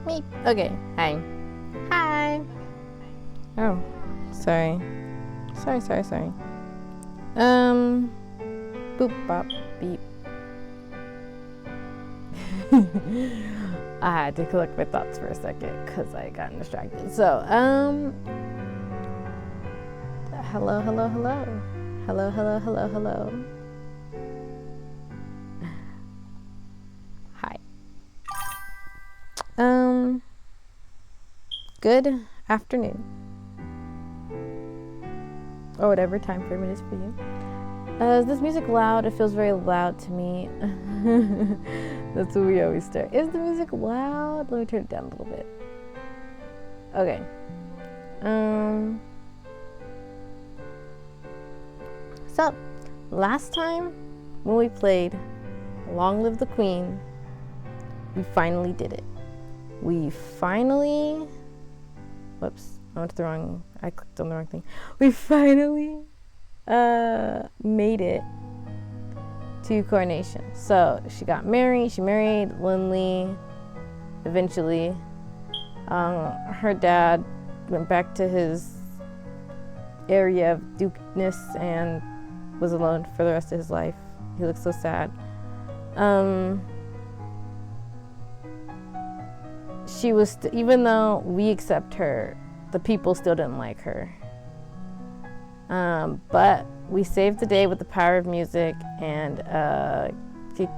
Me. Okay. Hi. Hi. Oh, sorry. Sorry. Boop bop beep. I had to collect my thoughts for a second because I got distracted. So, hello. Hi. Good afternoon. Or whatever time frame it is for you. Is this music loud? It feels very loud to me. That's what we always start. Is the music loud? Let me turn it down a little bit. Okay. So, last time when we played Long Live the Queen, we finally did it. Whoops, I clicked on the wrong thing. We finally made it to coronation. So she married Lindley eventually. Her dad went back to his area of dukeness and was alone for the rest of his life. He looked so sad. She was, even though we accept her, the people still didn't like her. But we saved the day with the power of music, and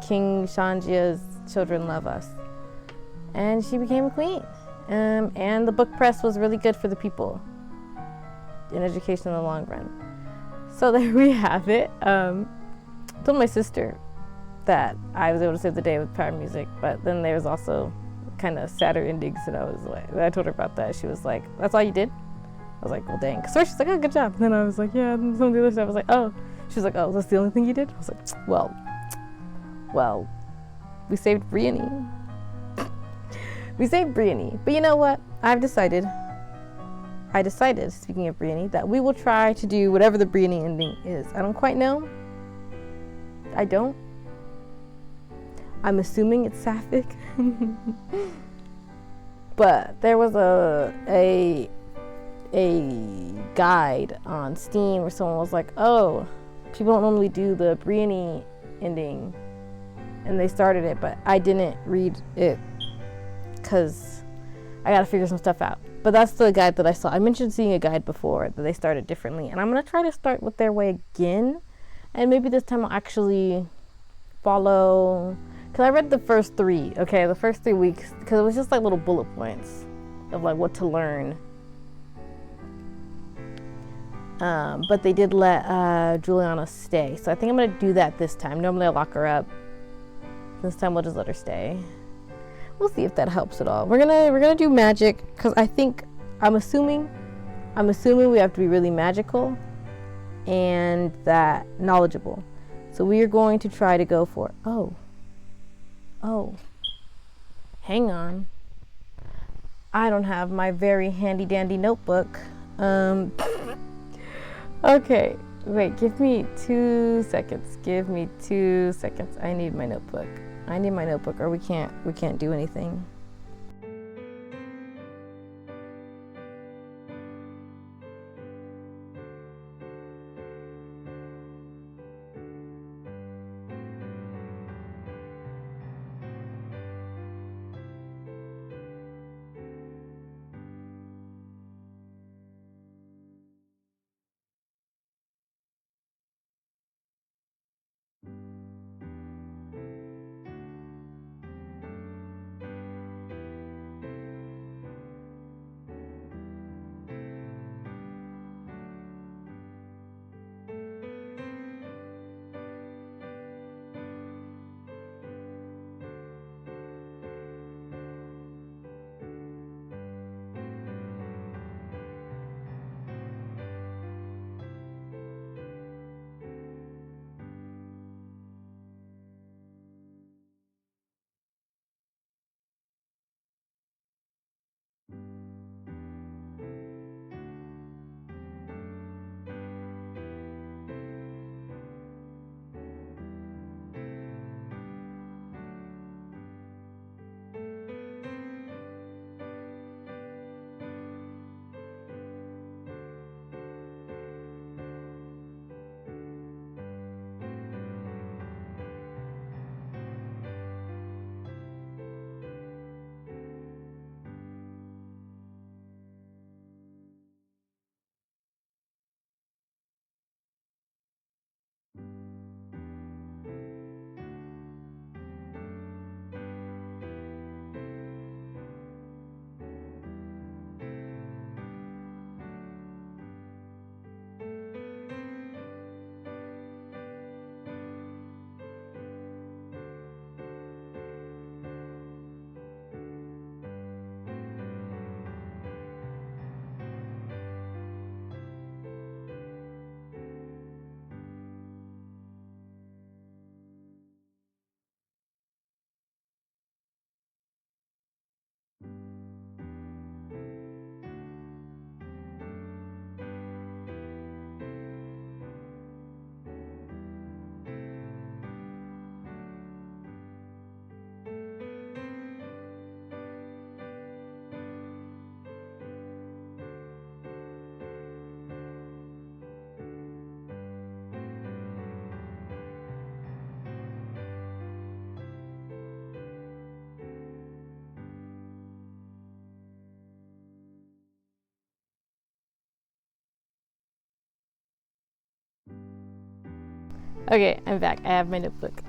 King Shanjia's children love us. And she became a queen. And the book press was really good for the people in education in the long run. So there we have it. I told my sister that I was able to save the day with power of music, but then there was also kind of sadder endings, and I told her about that. She was like, "That's all you did?" I was like, "Well, dang." So she's like, "Oh, good job." And then I was like, "Yeah." And some of the other stuff, I was like, "Oh." She was like, "Oh, that's the only thing you did?" I was like, "Well, we saved Briony." We saved Briony. But you know what? I decided, speaking of Briony, that we will try to do whatever the Briony ending is. I don't quite know. I'm assuming it's sapphic. But there was a guide on Steam where someone was like, "Oh, people don't normally do the Briony ending," and they started it, but I didn't read it because I gotta figure some stuff out. But that's the guide that I saw. I mentioned seeing a guide before that they started differently, and I'm gonna try to start with their way again, and maybe this time I'll actually follow, because I read the first 3 weeks, because it was just like little bullet points of like what to learn. But they did let Juliana stay, so I think I'm gonna do that this time. Normally I lock her up. This time we'll just let her stay. We'll see if that helps at all. We're gonna do magic, because I'm assuming we have to be really magical and that knowledgeable. So we are going to try to go for, oh, hang on. I don't have my very handy dandy notebook. Okay, wait, give me 2 seconds. I need my notebook. Or we can't do anything. Okay, I'm back. I have my notebook.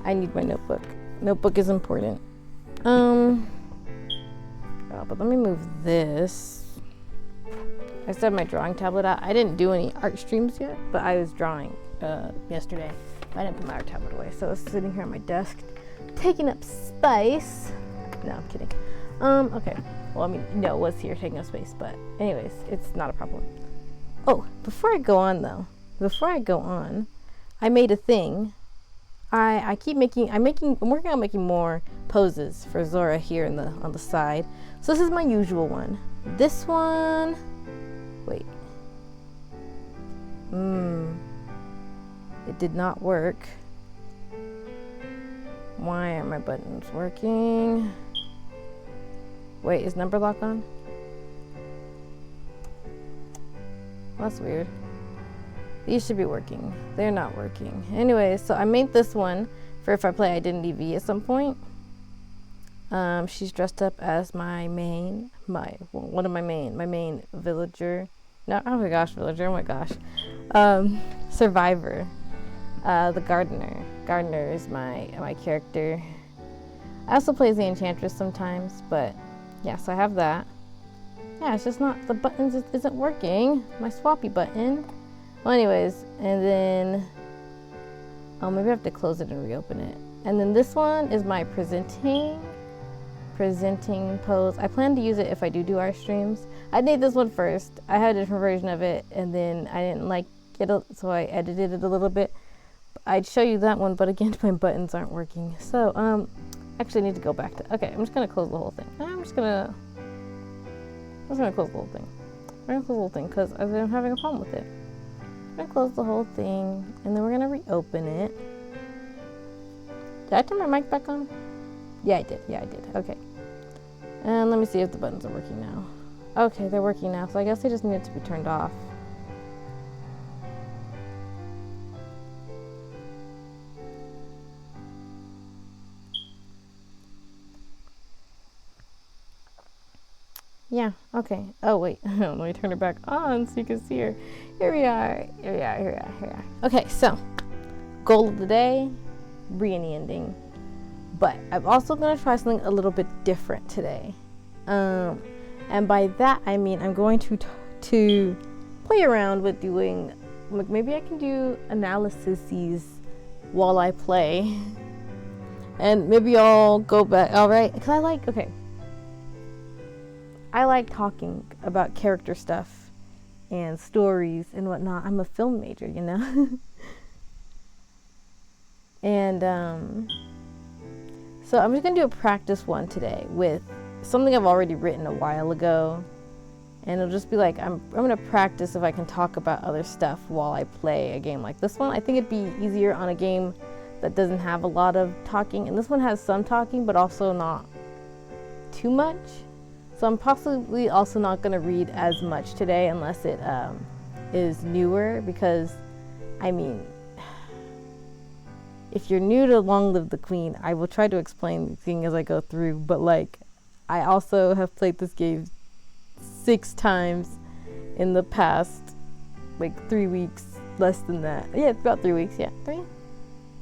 I need my notebook. Notebook is important. Oh, but let me move this. I still have my drawing tablet out. I didn't do any art streams yet, but I was drawing yesterday. I didn't put my art tablet away, so it's sitting here on my desk, taking up space. No, I'm kidding. Okay. Well, I mean, no, it was here taking up space, but anyways, it's not a problem. Oh, before I go on, I made a thing. I'm working on making more poses for Zora here on the side. So this is my usual one. This one, wait. It did not work. Why aren't my buttons working? Wait, is number lock on? That's weird. These should be working. They're not working. Anyway, so I made this one for if I play Identity at some point. She's dressed up as my main villager. No, oh my gosh, villager, oh my gosh. Survivor. The gardener. Gardener is my character. I also play as the enchantress sometimes, but yeah, so I have that. Yeah, it's just not, the buttons isn't working. My swappy button. Well, anyways, and then, oh, maybe I have to close it and reopen it. And then this one is my presenting pose. I plan to use it if I do art streams. I made this one first. I had a different version of it, and then I didn't like it, so I edited it a little bit. I'd show you that one, but again, my buttons aren't working. So, actually I need to go back to, okay, I'm just gonna close the whole thing. I'm just gonna close the whole thing. We're gonna close the whole thing because I'm having a problem with it. We're gonna close the whole thing, and then we're gonna reopen it. Did I turn my mic back on? Yeah, I did. Okay. And let me see if the buttons are working now. Okay, they're working now, so I guess they just needed to be turned off. Yeah, okay. Oh, wait. Let me turn it back on so you can see her. Here we are. Okay, so, goal of the day, Briony ending. But I'm also going to try something a little bit different today. And by that, I mean I'm going to play around with doing, like, maybe I can do analyses while I play. And maybe I'll go back, alright? Because I like talking about character stuff and stories and whatnot. I'm a film major, you know? And so I'm just going to do a practice one today with something I've already written a while ago. And it'll just be like, I'm going to practice if I can talk about other stuff while I play a game like this one. I think it'd be easier on a game that doesn't have a lot of talking. And this one has some talking, but also not too much. So I'm possibly also not going to read as much today unless it is newer, because, I mean, if you're new to Long Live the Queen, I will try to explain the thing as I go through, but like, I also have played this game 6 times in the past, like 3 weeks, less than that. Yeah, about 3 weeks, yeah. 3?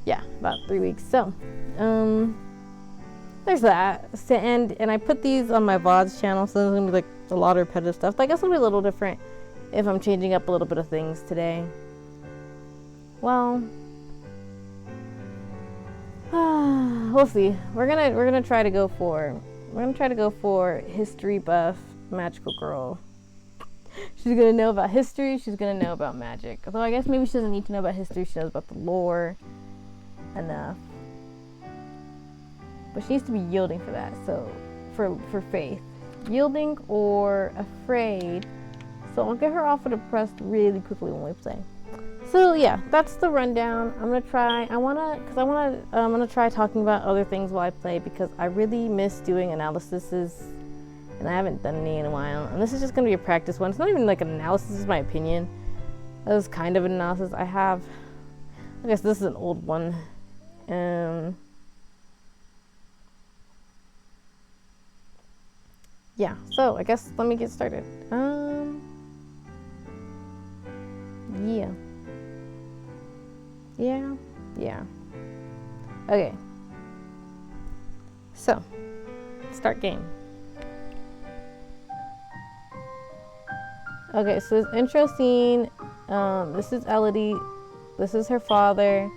Yeah, about 3 weeks. So, there's that. And I put these on my VODs channel, so there's gonna be like a lot of repetitive stuff. But I guess it'll be a little different if I'm changing up a little bit of things today. Well, we'll see. We're gonna try to go for history buff magical girl. She's gonna know about history. She's gonna know about magic. Although I guess maybe she doesn't need to know about history. She knows about the lore enough. But she needs to be yielding for that. So for faith, yielding or afraid. So I'll get her off of the press really quickly when we play. So yeah, that's the rundown. I'm gonna try talking about other things while I play, because I really miss doing analyses, and I haven't done any in a while. And this is just gonna be a practice one. It's not even like an analysis, it's my opinion. That was kind of an analysis I have. I guess this is an old one. Yeah, so I guess let me get started. Yeah. Yeah. Okay. So, start game. Okay, so this intro scene, this is Elodie, this is her father.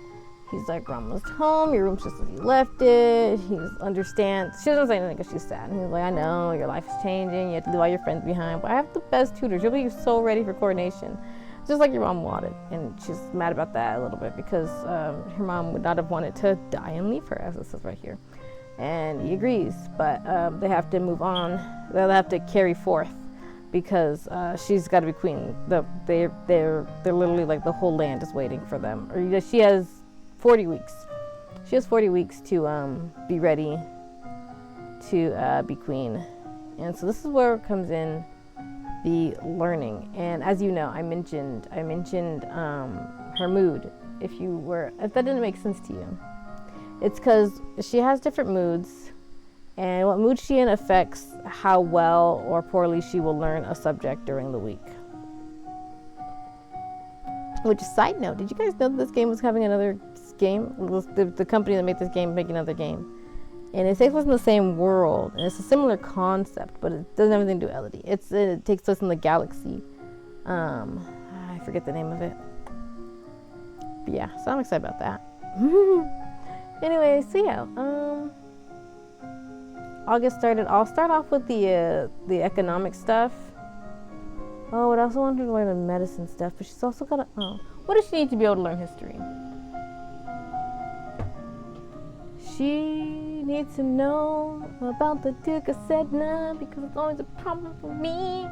He's like, we're almost home, your room's just as you left it. He understands. She doesn't say anything because she's sad. And he's like, I know, your life is changing, you have to leave all your friends behind, but I have the best tutors. You'll be so ready for coordination. Just like your mom wanted. And she's mad about that a little bit because her mom would not have wanted to die and leave her, as it says right here. And he agrees, but they have to move on. They'll have to carry forth because she's got to be queen. They're literally like the whole land is waiting for them. Or she has 40 weeks. She has 40 weeks to be ready to be queen. And so this is where it comes in the learning. And as you know, I mentioned her mood. If that didn't make sense to you, it's because she has different moods, and what mood she in affects how well or poorly she will learn a subject during the week. Which, side note, did you guys know that this game was having another game? The company that made this game making another game. And it takes place in the same world, and it's a similar concept, but it doesn't have anything to do with Elodie. It takes place in the galaxy. I forget the name of it. But yeah, so I'm excited about that. Anyway, so yeah, August started. I'll start off with the economic stuff. Oh, but I also wanted her to learn the medicine stuff, but she's also got to, what does she need to be able to learn history? She needs to know about the Duke of Sedna because it's always a problem for me.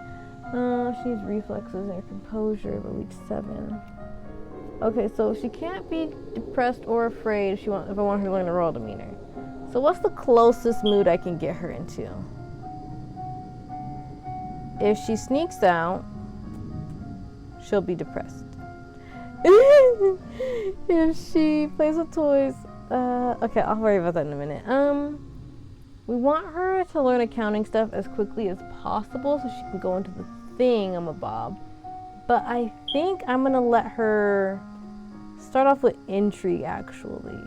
She needs reflexes and composure by week 7. Okay, so she can't be depressed or afraid if I want her to learn the royal demeanor. So what's the closest mood I can get her into? If she sneaks out, she'll be depressed. If she plays with toys, okay, I'll worry about that in a minute. We want her to learn accounting stuff as quickly as possible so she can go into the thingamabob. But I think I'm gonna let her start off with intrigue, actually,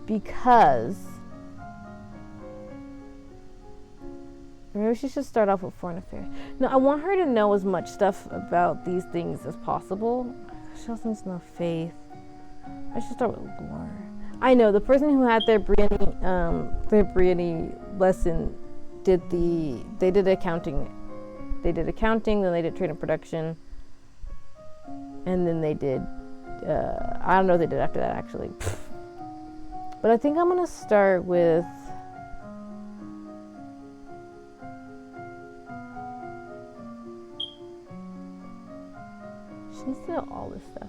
because maybe she should start off with foreign affairs. No, I want her to know as much stuff about these things as possible. She also needs to know faith. I should start with lore. I know the person who had their Briony lesson they did accounting. They did accounting, then they did trade and production, and then they did, I don't know what they did after that, actually. But I think I'm going to start with, she needs to know all this stuff.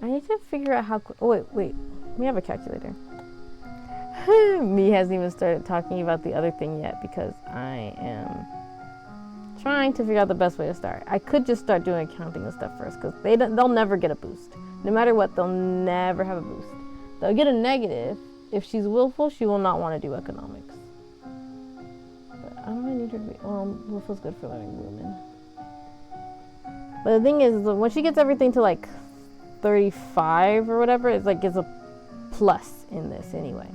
I need to figure out how, wait, we have a calculator. Me hasn't even started talking about the other thing yet because I am trying to figure out the best way to start. I could just start doing accounting and stuff first because they'll never get a boost. No matter what, they'll never have a boost. They'll get a negative. If she's willful, she will not want to do economics. But I don't really need her to be, willful's good for learning Lumens. But the thing is when she gets everything to like 35 or whatever, it's like gets a plus in this anyway.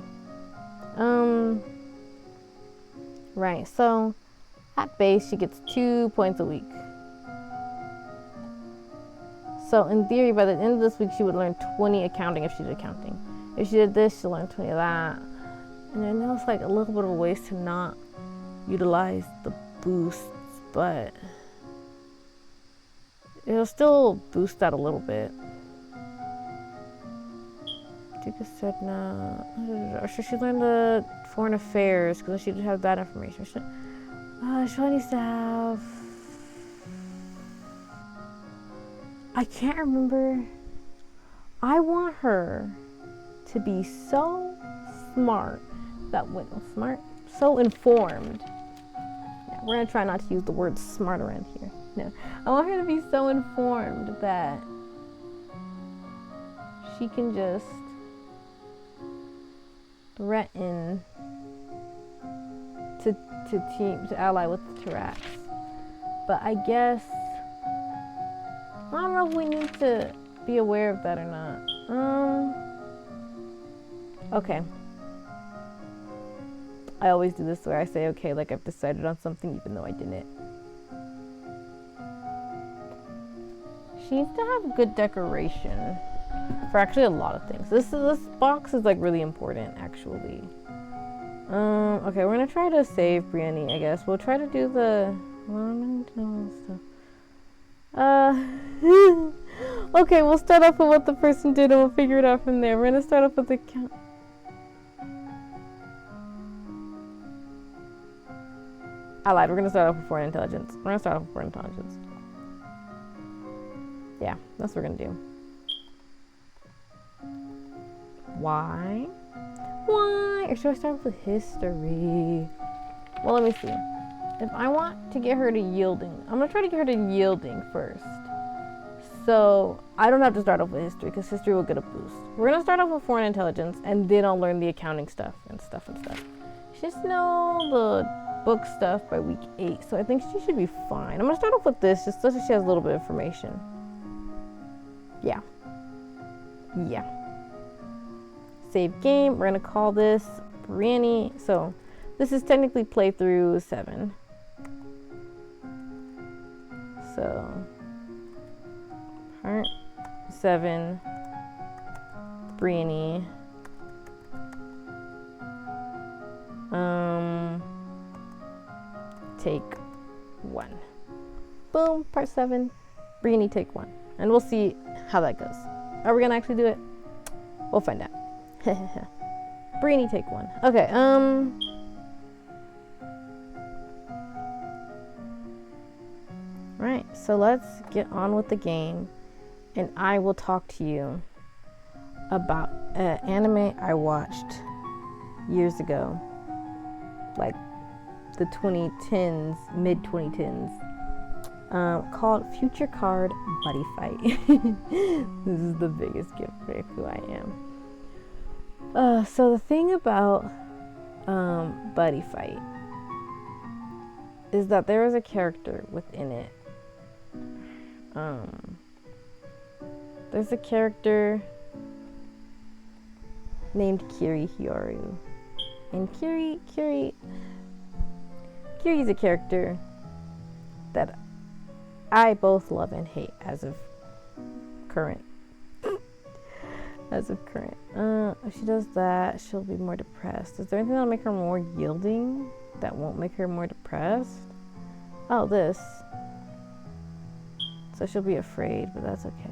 Right, so at base, she gets 2 points a week. So in theory, by the end of this week, she would learn 20 accounting if she did accounting. If she did this, she'll learn 20 of that. And I know it's like a little bit of a waste to not utilize the boosts, but it'll still boost that a little bit. Duke said no. Or should she learn the foreign affairs? Because she did have that information. She needs to have, I can't remember. I want her to be so smart so informed. Yeah, we're gonna try not to use the word smart around here. No, I want her to be so informed that she can just threaten to ally with the Tarax. But I guess I don't know if we need to be aware of that or not. Okay. I always do this where I say, okay, like I've decided on something even though I didn't. She needs to have good decoration for actually a lot of things. This box is like really important actually. Okay, we're gonna try to save Briony, I guess. We'll try to do the okay, we'll start off with what the person did and we'll figure it out from there. We're gonna start off with the count. I lied, we're gonna start off with foreign intelligence. We're gonna start off with foreign intelligence. Yeah, that's what we're gonna do. Why? Why? Or should I start with history? Well, let me see. If I want to get her to yielding, I'm gonna try to get her to yielding first. So I don't have to start off with history because history will get a boost. We're gonna start off with foreign intelligence and then I'll learn the accounting stuff and stuff. She just know the book stuff by week 8, so I think she should be fine. I'm gonna start off with this just so she has a little bit of information. Yeah. Save game. We're gonna call this Briony. So this is technically playthrough 7. So part 7, Briony. Take 1. Boom, part 7, Briony take 1. And we'll see how that goes. Are we gonna actually do it? We'll find out. Briony take 1. Okay, right, so let's get on with the game and I will talk to you about an anime I watched years ago, like the 2010s, mid 2010s, called Future Card Buddyfight. This is the biggest giveaway of who I am. So the thing about Buddyfight is that there is a character within it. There's a character named Kiri Hyoryu. And Kiri's a character that I both love and hate as of current. If she does that, she'll be more depressed. Is there anything that'll make her more yielding that won't make her more depressed? Oh, this. So she'll be afraid, but that's okay.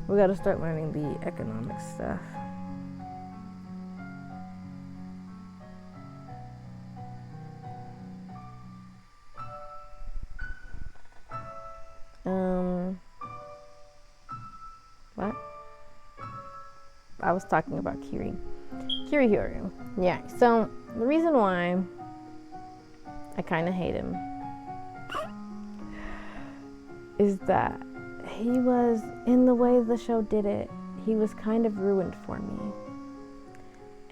We gotta start learning the economic stuff. What? I was talking about Kiri Hyoryu. Yeah, so the reason why I kind of hate him is that he was, in the way the show did it, he was kind of ruined for me.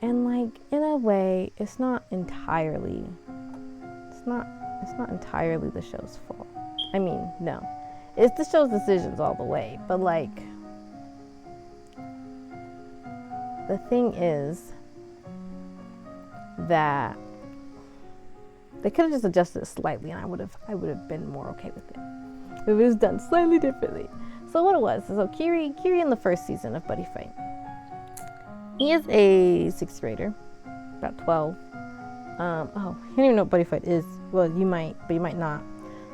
And like, in a way, it's not entirely the show's fault. I mean, no. It's the show's decisions all the way, but like, the thing is that they could have just adjusted it slightly and I would have been more okay with it if it was done slightly differently. So what it was, so Kiri in the first season of Buddyfight, he is a 6th grader, about 12. You don't even know what Buddyfight is. Well, you might, but you might not.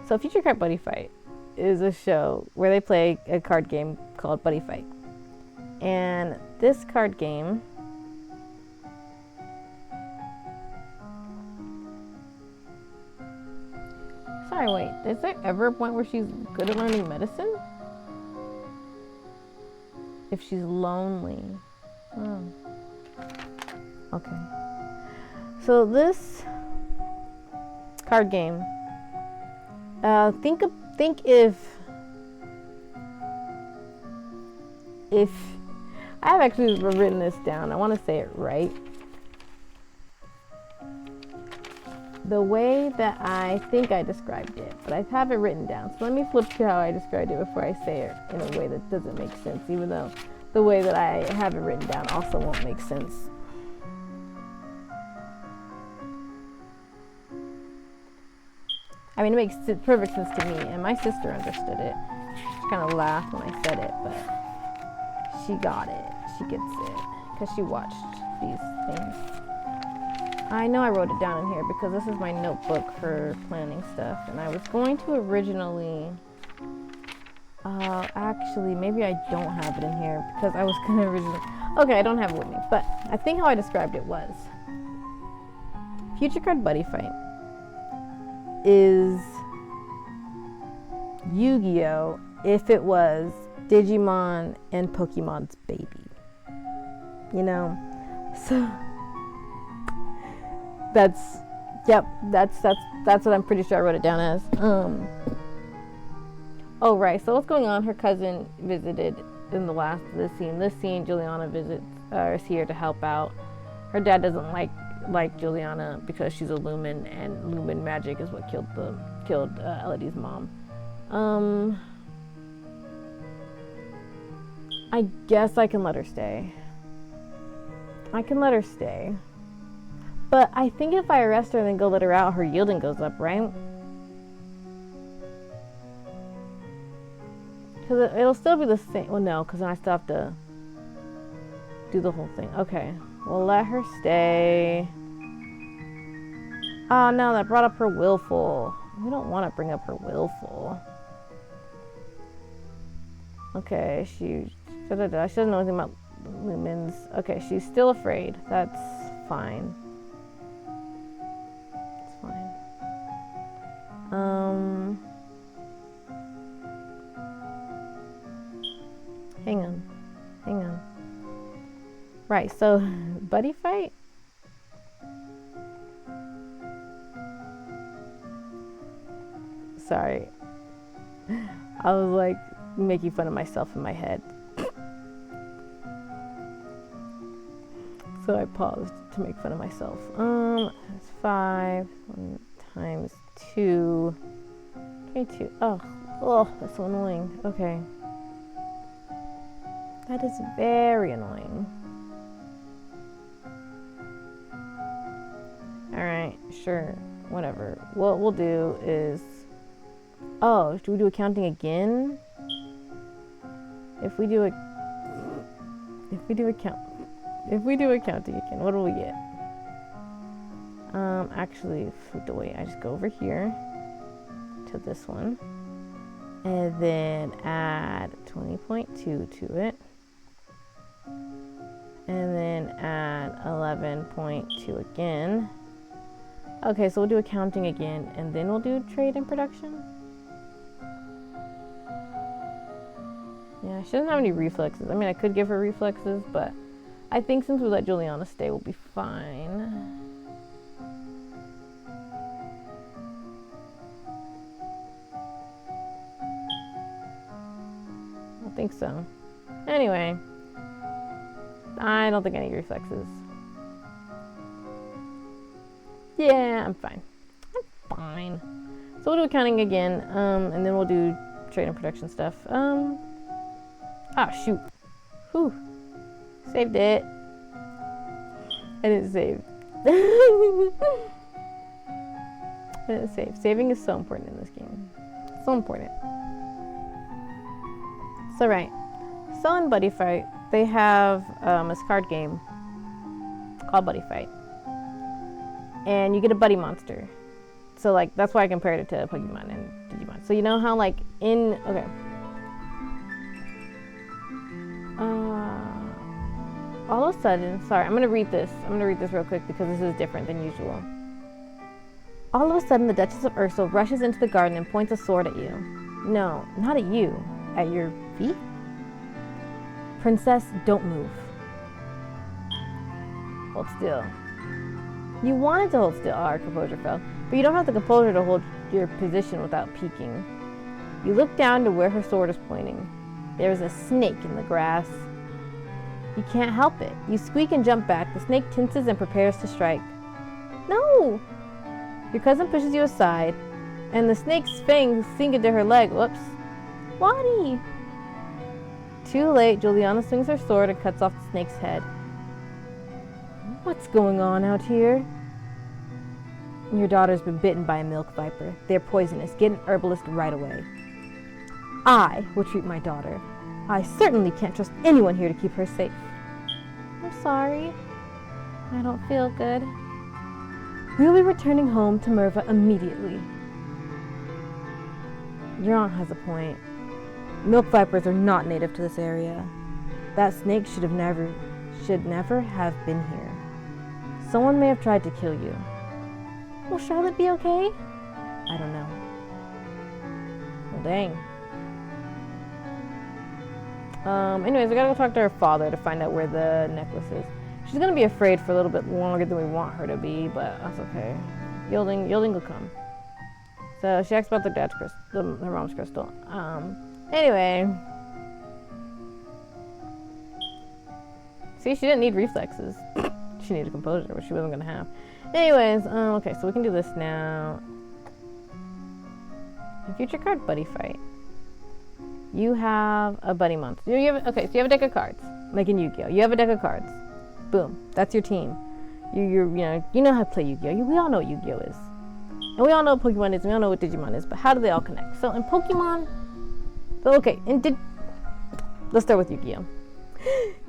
So Future Card Buddyfight is a show where they play a card game called Buddyfight. And this card game sorry, wait, is there ever a point where she's good at learning medicine? If she's lonely. Oh. Okay. So this card game, think if I have actually written this down. I want to say it right. the way that I think I described it, but I have it written down. So let me flip to how I described it before I say it in a way that doesn't make sense, even though the way that I have it written down also won't make sense. I mean, it makes perfect sense to me, and my sister understood it. She kind of laughed when I said it, but she got it. She gets it, because she watched these things. I know I wrote it down in here because this is my notebook for planning stuff, and I was going to originally, actually, maybe I don't have it in here because I was going to originally, okay, I don't have it with me, but I think how I described it was, Future Card Buddyfight is Yu-Gi-Oh! If it was Digimon and Pokemon's baby. You know? So that's what I'm pretty sure I wrote it down as. Oh right, so what's going on? Her cousin visited in the last of this scene. Juliana is here to help out. Her dad doesn't like Juliana because she's a Lumen, and Lumen magic is what killed Elodie's mom. I guess I can let her stay. But I think if I arrest her and then go let her out, her yielding goes up, right? Because it'll still be the same. Well, no, because then I still have to do the whole thing. Okay, we'll let her stay. Oh no, that brought up her willful. We don't want to bring up her willful. Okay, she doesn't know anything about Lumens. Okay, she's still afraid. That's fine. It's fine. Hang on. Right, so buddy fight? Sorry. I was like making fun of myself in my head. So I paused to make fun of myself. It's 5 times 2. 22. Oh, that's so annoying. Okay. That is very annoying. Alright, sure. Whatever. What we'll do is... Oh, should we do accounting again? If we do accounting again, what do we get? Actually, wait, I just go over here to this one, and then add 20.2 to it, and then add 11.2 again. Okay, so we'll do accounting again, and then we'll do trade and production. Yeah, she doesn't have any reflexes. I mean, I could give her reflexes, but I think since we let Juliana stay, we'll be fine. I think so. Anyway, I don't think I need reflexes. Yeah, I'm fine. So we'll do accounting again, and then we'll do trade and production stuff. Ah, shoot. Whew. Saved it. I didn't save. I didn't save. Saving is so important in this game. So important. So right. So in Buddyfight, they have this card game called Buddyfight. And you get a buddy monster. So like, that's why I compared it to Pokemon and Digimon. So you know how like okay. All of a sudden, sorry, I'm going to read this real quick because this is different than usual. All of a sudden, the Duchess of Ursul rushes into the garden and points a sword at you. No, not at you. At your feet? Princess, don't move. Hold still. You wanted to hold still. Oh, our composure fell. But you don't have the composure to hold your position without peeking. You look down to where her sword is pointing. There is a snake in the grass. You can't help it. You squeak and jump back. The snake tenses and prepares to strike. No! Your cousin pushes you aside, and the snake's fangs sink into her leg. Whoops. Lottie! Too late, Juliana swings her sword and cuts off the snake's head. What's going on out here? Your daughter's been bitten by a milk viper. They're poisonous. Get an herbalist right away. I will treat my daughter. I certainly can't trust anyone here to keep her safe. I'm sorry. I don't feel good. We'll be returning home to Merva immediately. Your aunt has a point. Milk vipers are not native to this area. That snake should never have been here. Someone may have tried to kill you. Will Charlotte be okay? I don't know. Well, dang. Anyways, we gotta go talk to her father to find out where the necklace is. She's gonna be afraid for a little bit longer than we want her to be, but that's okay. Yielding will come. So she asks about the dad's crystal, her mom's crystal. Anyway. See, she didn't need reflexes. She needed composure, which she wasn't gonna have. Anyways, okay, so we can do this now. Future Card Buddyfight. You have a buddy monster. Okay, so you have a deck of cards, like in Yu-Gi-Oh. You have a deck of cards. Boom, that's your team. You know how to play Yu-Gi-Oh. We all know what Yu-Gi-Oh is, and we all know what Pokemon is. We all know what Digimon is, but how do they all connect? So in Pokemon, let's start with Yu-Gi-Oh.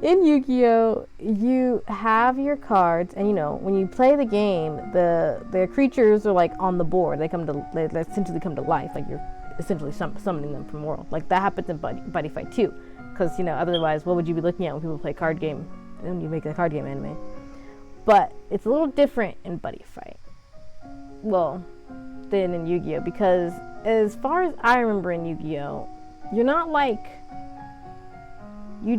In Yu-Gi-Oh, you have your cards, and when you play the game, the creatures are like on the board. They essentially come to life, like you're essentially summoning them from the world. Like that happens in Buddy Fight too, because otherwise, what would you be looking at when people play card game? When you make a card game anime, but it's a little different in Buddy Fight. Well, than in Yu-Gi-Oh, because as far as I remember in Yu-Gi-Oh, you're not like You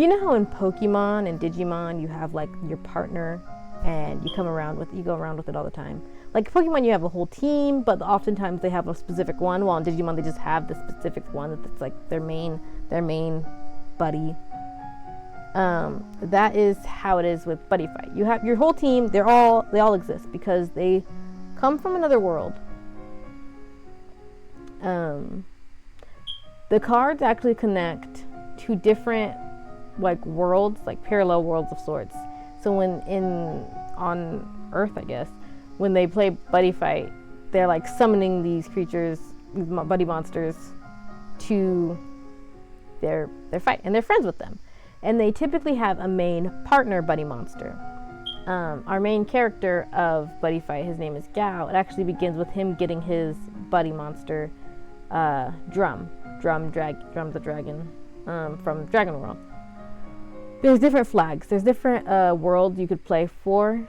know how in Pokemon and Digimon you have like your partner and you go around with it all the time. Like Pokemon you have a whole team, but oftentimes they have a specific one, while in Digimon they just have the specific one that's like their main buddy. That is how it is with Buddy Fight. You have your whole team, they all exist because they come from another world. The cards actually connect to different like worlds, like parallel worlds of sorts. So on Earth, I guess, when they play Buddy Fight, they're like summoning these creatures, these buddy monsters, to their fight, and they're friends with them. And they typically have a main partner buddy monster. Our main character of Buddy Fight, his name is Gao. It actually begins with him getting his buddy monster, Drum the dragon, from Dragon World. There's different flags. There's different worlds you could play for.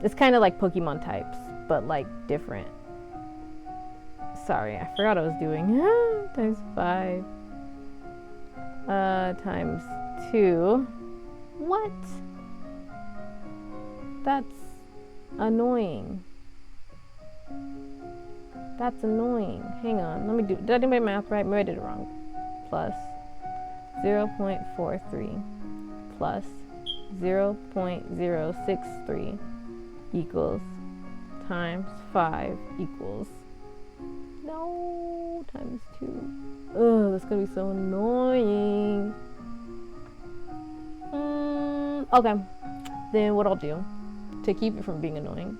It's kind of like Pokemon types, but like different. Sorry, I forgot I was doing times 5 times 2. What? That's annoying. That's annoying. Hang on, did I do my math right? Maybe I did it wrong. Plus 0.43 plus 0.063 equals times 5 equals times 2. Ugh, that's gonna be so annoying. Okay, then what I'll do to keep it from being annoying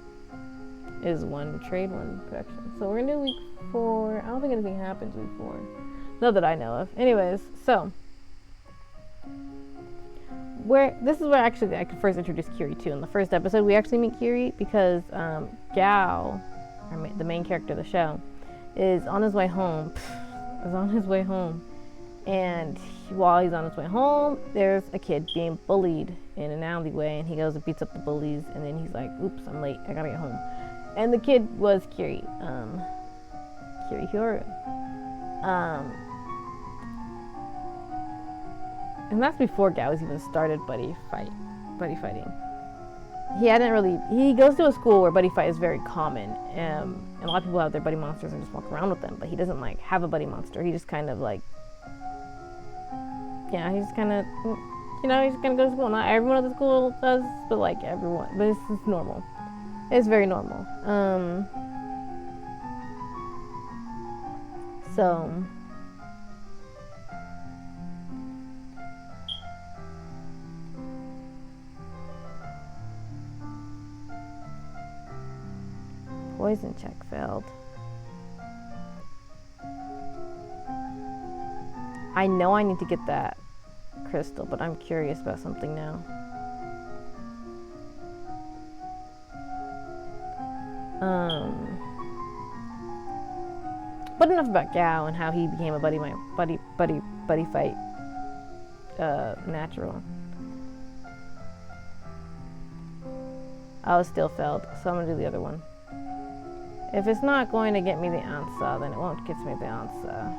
is 1 trade, 1 production. So we're gonna do week 4. I don't think anything happens week 4. Not that I know of. Anyways, so this is where actually I could first introduce Kiri too. In the first episode, we actually meet Kiri because Gao, the main character of the show, is on his way home. And while he's on his way home, there's a kid being bullied in an alleyway, and he goes and beats up the bullies, and then he's like, "Oops, I'm late. I gotta get home." And the kid was Kiri Hyoryu. And that's before Gao has even started buddy fighting. He goes to a school where buddy fight is very common. And a lot of people have their buddy monsters and just walk around with them, but he doesn't like have a buddy monster. He just kind of like, he's kind of You know, he's gonna go to school. Not everyone at the school does, but like everyone. But it's normal. It's very normal. So poison check failed. I know I need to get that crystal, but I'm curious about something now. But enough about Gao and how he became a buddy fight natural. I was still failed, so I'm gonna do the other one. If it's not going to get me the answer, then it won't get me the answer.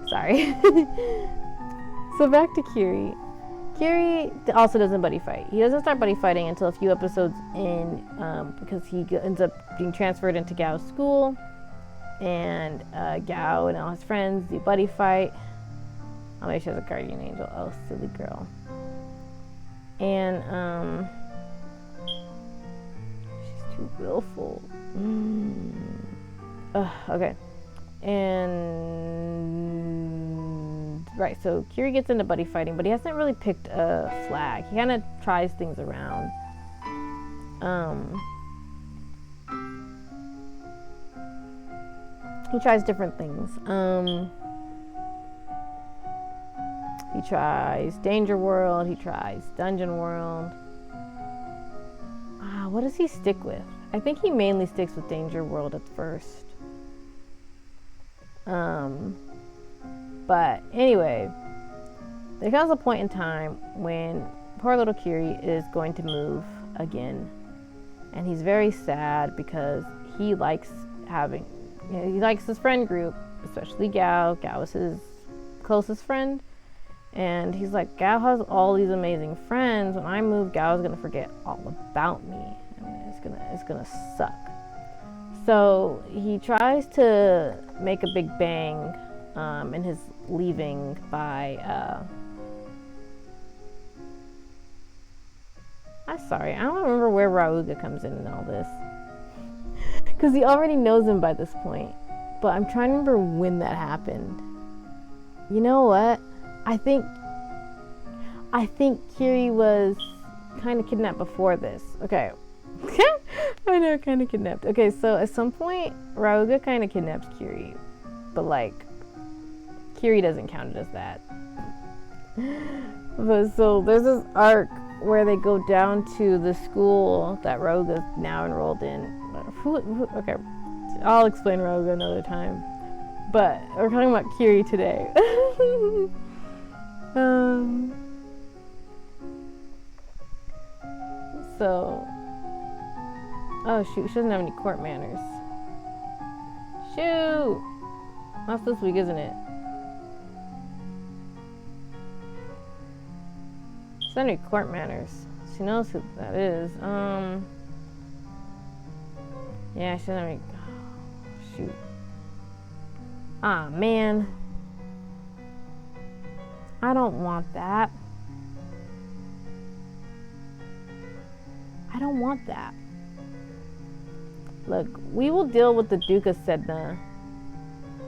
Sorry. So back to Kiri. Kiri also doesn't buddy fight. He doesn't start buddy fighting until a few episodes in, because he ends up being transferred into Gao's school, and Gao and all his friends do buddy fight. Oh, maybe she has a guardian angel. Oh, silly girl. And she's too willful. Okay. And right, so Kiri gets into buddy fighting, but he hasn't really picked a flag. He kind of tries things around. He tries different things. He tries Danger World. He tries Dungeon World. What does he stick with? I think he mainly sticks with Danger World at first. But anyway, there comes a point in time when poor little Kiri is going to move again, and he's very sad because he likes having, he likes his friend group, especially Gao. Gao is his closest friend, and he's like, Gao has all these amazing friends. When I move, Gao is gonna forget all about me. I mean, it's gonna suck. So he tries to make a big bang in his leaving by, I'm sorry, I don't remember where Rauga comes in all this. Because he already knows him by this point. But I'm trying to remember when that happened. You know what? I think Kiri was kind of kidnapped before this. Okay. I know, kind of kidnapped. Okay, so at some point, Rauga kind of kidnaps Kiri. But like, Kiri doesn't count it as that. But so there's this arc where they go down to the school that Rauga's now enrolled in. Okay, I'll explain Rauga another time. But we're talking about Kiri today. So, oh shoot, she doesn't have any court manners. Shoot! That's this week, isn't it? She doesn't have any court manners. She knows who that is. Yeah, she doesn't have any. Oh, shoot. Ah, man. I don't want that. I don't want that. Look, we will deal with the Duke of Sedna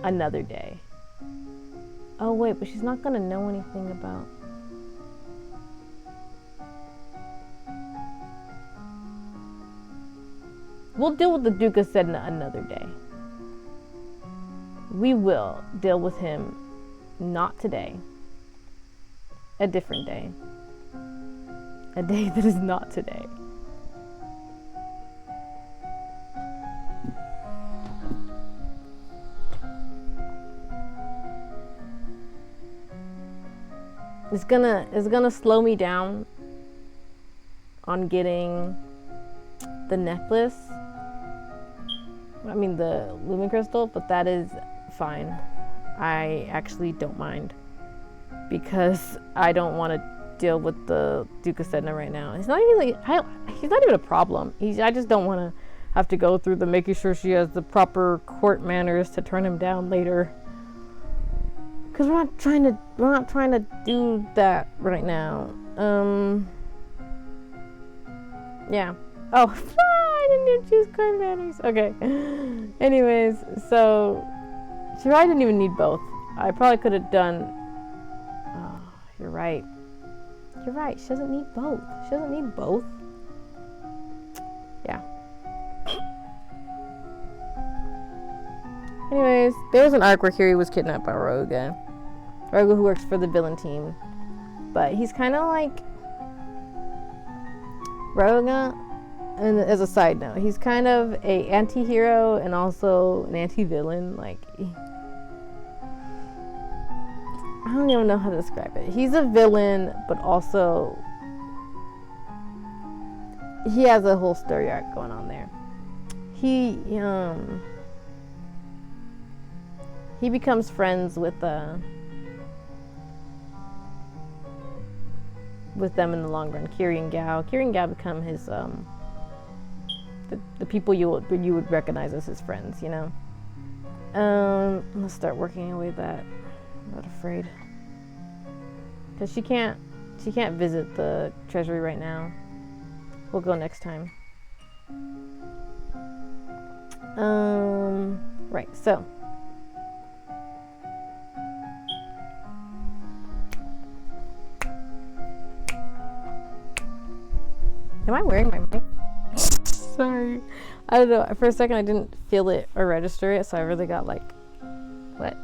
another day. Oh wait, but she's not gonna know anything about... We'll deal with the Duke of Sedna another day. We will deal with him not today. A different day. A day that is not today. It's gonna slow me down on getting the necklace. I mean the Lumen Crystal, but that is fine. I actually don't mind because I don't want to deal with the Duke of Sedna right now. It's not even like he's not even a problem. I just don't want to have to go through the making sure she has the proper court manners to turn him down later. Because we're not trying to do that right now. Yeah. Oh, I didn't even choose card batteries. Okay. Anyways, so she probably didn't even need both. I probably could have done. Oh, you're right. You're right. She doesn't need both. She doesn't need both. Yeah. Anyways, there was an arc where Kiri was kidnapped by Roga. Roga, who works for the villain team. But he's kind of like Roga, and as a side note, he's kind of a anti-hero and also an anti-villain. Like, I don't even know how to describe it. He's a villain, but also he has a whole story arc going on there. He becomes friends with them in the long run. Kiri and Gao become his the people you would recognize as his friends, you know. Let's start working away that. I'm not afraid, because she can't visit the treasury right now. We'll go next time. Right, so am I wearing my mic? Sorry. I don't know. For a second I didn't feel it or register it, so I really got like, what?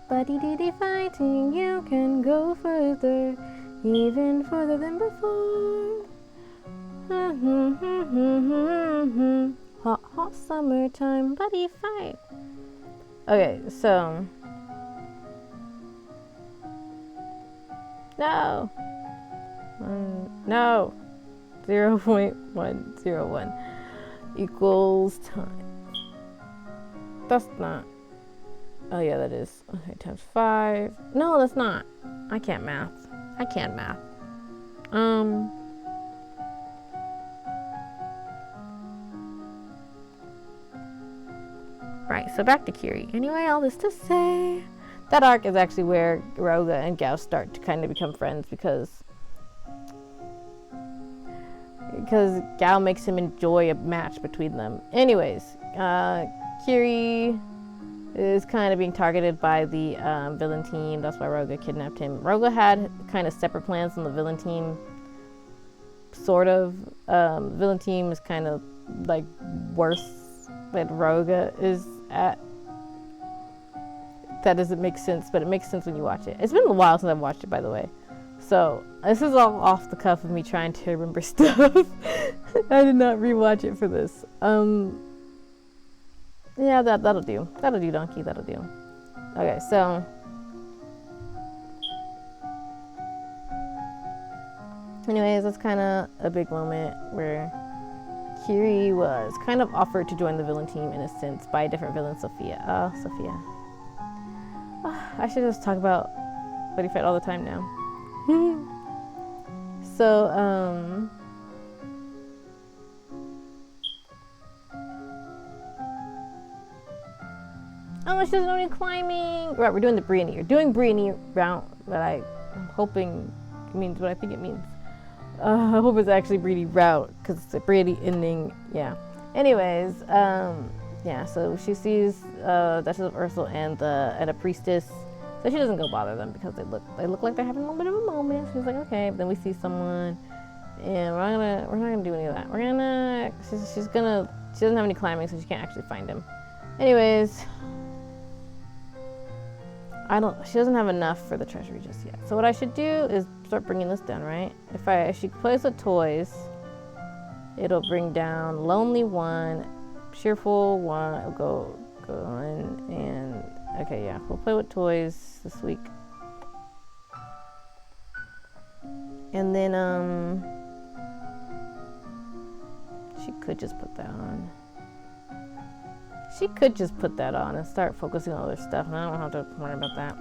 Buddy diddy fighting, you can go further, even further than before. Hot, hot summertime buddy fight. Okay, so no. 0.101 equals time. That's not. Oh yeah, that is. Okay, times 5. No, that's not. I can't math. Right, so back to Kiri. Anyway, all this to say, that arc is actually where Roga and Gao start to kind of become friends, because Gao makes him enjoy a match between them. Anyways, Kiri is kind of being targeted by the villain team. That's why Roga kidnapped him. Roga had kind of separate plans on the villain team, sort of. The villain team is kind of like worse than Roga is at. That doesn't make sense, but it makes sense when you watch it. It's been a while since I've watched it, by the way. So this is all off the cuff of me trying to remember stuff. I did not rewatch it for this. Yeah, that'll do. That'll do, donkey. That'll do. Okay, so anyways, that's kind of a big moment where Kiri was kind of offered to join the villain team in a sense by a different villain, Sophia. Sophia. I should just talk about Buddy Fight all the time now. So, oh, she doesn't know any climbing. Right, we're doing the Briony. You're doing Briony round that I'm hoping means what I think it means. I hope it's actually Briony route, because it's a Briony ending. Yeah. Anyways, yeah, so she sees Duchess of Ursel and a priestess. So she doesn't go bother them because they look like they're having a little bit of a moment. She's like, okay, but then we see someone, and we're not gonna do any of that. She doesn't have any climbing, so she can't actually find him. Anyways, she doesn't have enough for the treasury just yet. So what I should do is start bringing this down, right? If she plays with toys, it'll bring down Lonely 1, Cheerful 1, it'll go in, and okay, yeah, we'll play with toys this week. And then, she could just put that on. She could just put that on and start focusing on other stuff, and I don't have to worry about that.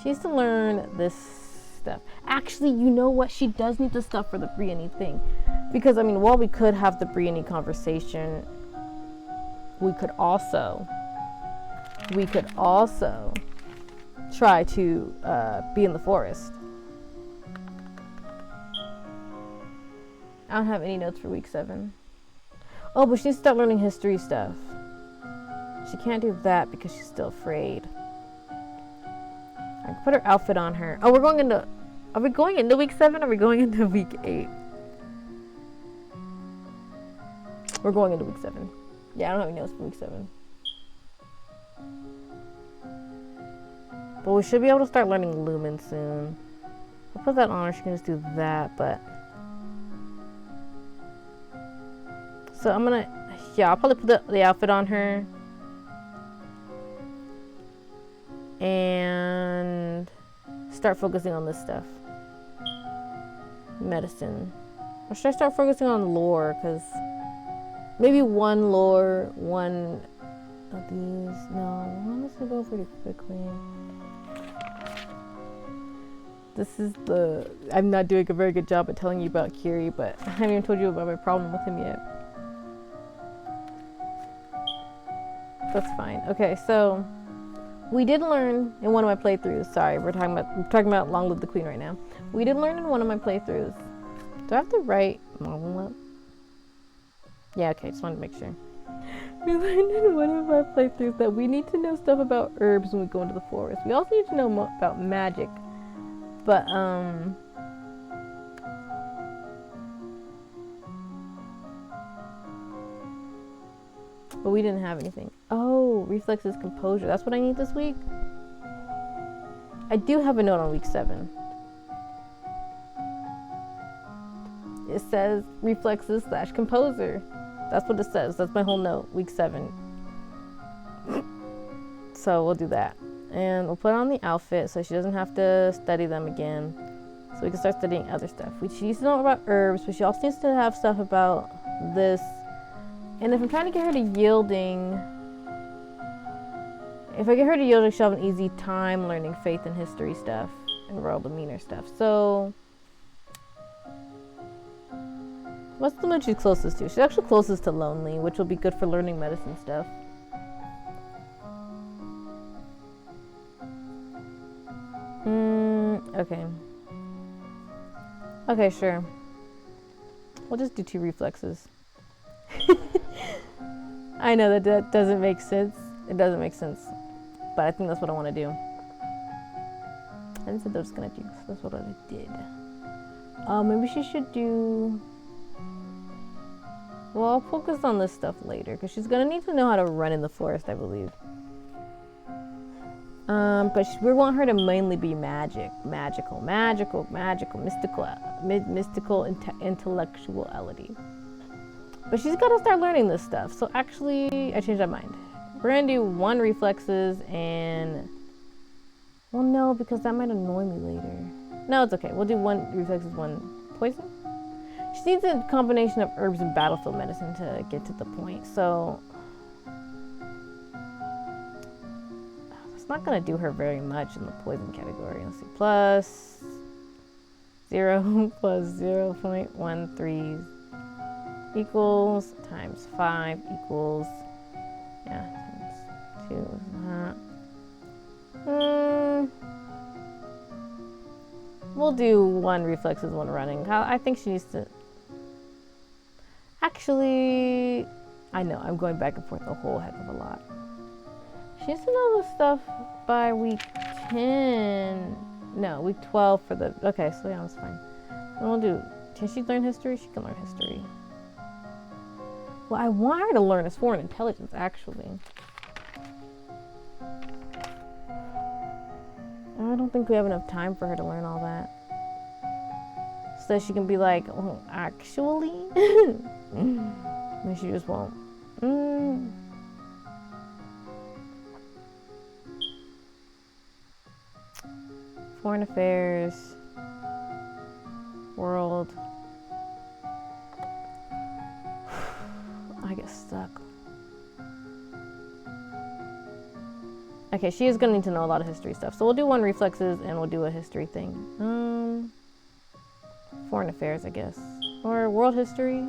She needs to learn this stuff. Actually, you know what? She does need the stuff for the Briony thing. Because, I mean, while we could have the Briony conversation, we could also try to be in the forest. I don't have any notes for week 7. Oh, but she needs to start learning history stuff. She can't do that because she's still afraid. I can put her outfit on her. Oh, are we going into week 7 or are we going into week 8? We're going into week 7. Yeah, I don't have any notes for week 7. But we should be able to start learning Lumens soon. I'll put that on her. She can just do that, but... So I'm gonna... Yeah, I'll probably put the outfit on her. And... start focusing on this stuff. Medicine. Or should I start focusing on lore? Because... maybe one lore, one of these. No, one is gonna go pretty quickly. This is the... I'm not doing a very good job at telling you about Kiri, but I haven't even told you about my problem with him yet. That's fine. Okay, so we did learn in one of my playthroughs. Sorry, we're talking about Long Live the Queen right now. We did learn in one of my playthroughs. Do I have to write Long Live? Yeah, okay, just wanted to make sure. We learned in one of our playthroughs that we need to know stuff about herbs when we go into the forest. We also need to know more about magic. But, we didn't have anything. Oh, reflexes, composure. That's what I need this week? I do have a note on week 7. It says reflexes / composer. That's what it says. That's my whole note, week 7. So we'll do that. And we'll put on the outfit so she doesn't have to study them again. So we can start studying other stuff. She needs to know about herbs, but she also needs to have stuff about this. And if I'm trying to get her to yielding, if I get her to yielding, she'll have an easy time learning faith and history stuff and royal demeanor stuff. So, what's the moon she's closest to? She's actually closest to lonely, which will be good for learning medicine stuff. Okay. Okay, sure. We'll just do 2 reflexes. I know that doesn't make sense. It doesn't make sense. But I think that's what I want to do. I didn't say that I was going to do, so that's what I did. Maybe she should do... Well, I'll focus on this stuff later, because she's going to need to know how to run in the forest, I believe. But we want her to mainly be magical, mystical, intellectuality. But she's got to start learning this stuff. So actually, I changed my mind. We're going to do 1 reflexes and... Well, no, because that might annoy me later. No, it's okay. We'll do 1 reflexes, 1 poison. She needs a combination of herbs and battlefield medicine to get to the point. So... it's not going to do her very much in the poison category. Let's see. Plus 0 plus 0.13 equals times 5 equals, yeah, times 2 is that. We'll do 1 reflexes, 1 running. I think she needs to, actually, I know, I'm going back and forth a whole heck of a lot. She needs to know this stuff by week 10. No, week 12 for the, okay, so yeah, that's fine. And we'll do, can she learn history? She can learn history. Well, I want her to learn as foreign intelligence, actually. I don't think we have enough time for her to learn all that. So she can be like, oh, actually? Maybe she just won't. Foreign affairs. World. I get stuck. Okay, she is gonna need to know a lot of history stuff. So we'll do 1 reflexes and we'll do a history thing. Foreign affairs, I guess. Or world history.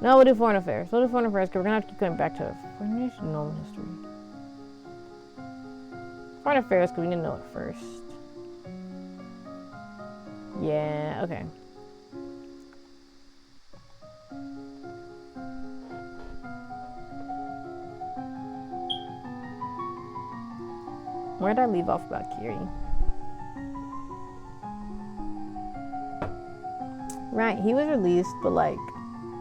No, we'll do foreign affairs. We'll do foreign affairs because we're gonna have to keep going back to foreign nation normal history. Foreign affairs because we need to know it first. Yeah, okay. Where did I leave off about Kiri? Right, he was released, but like,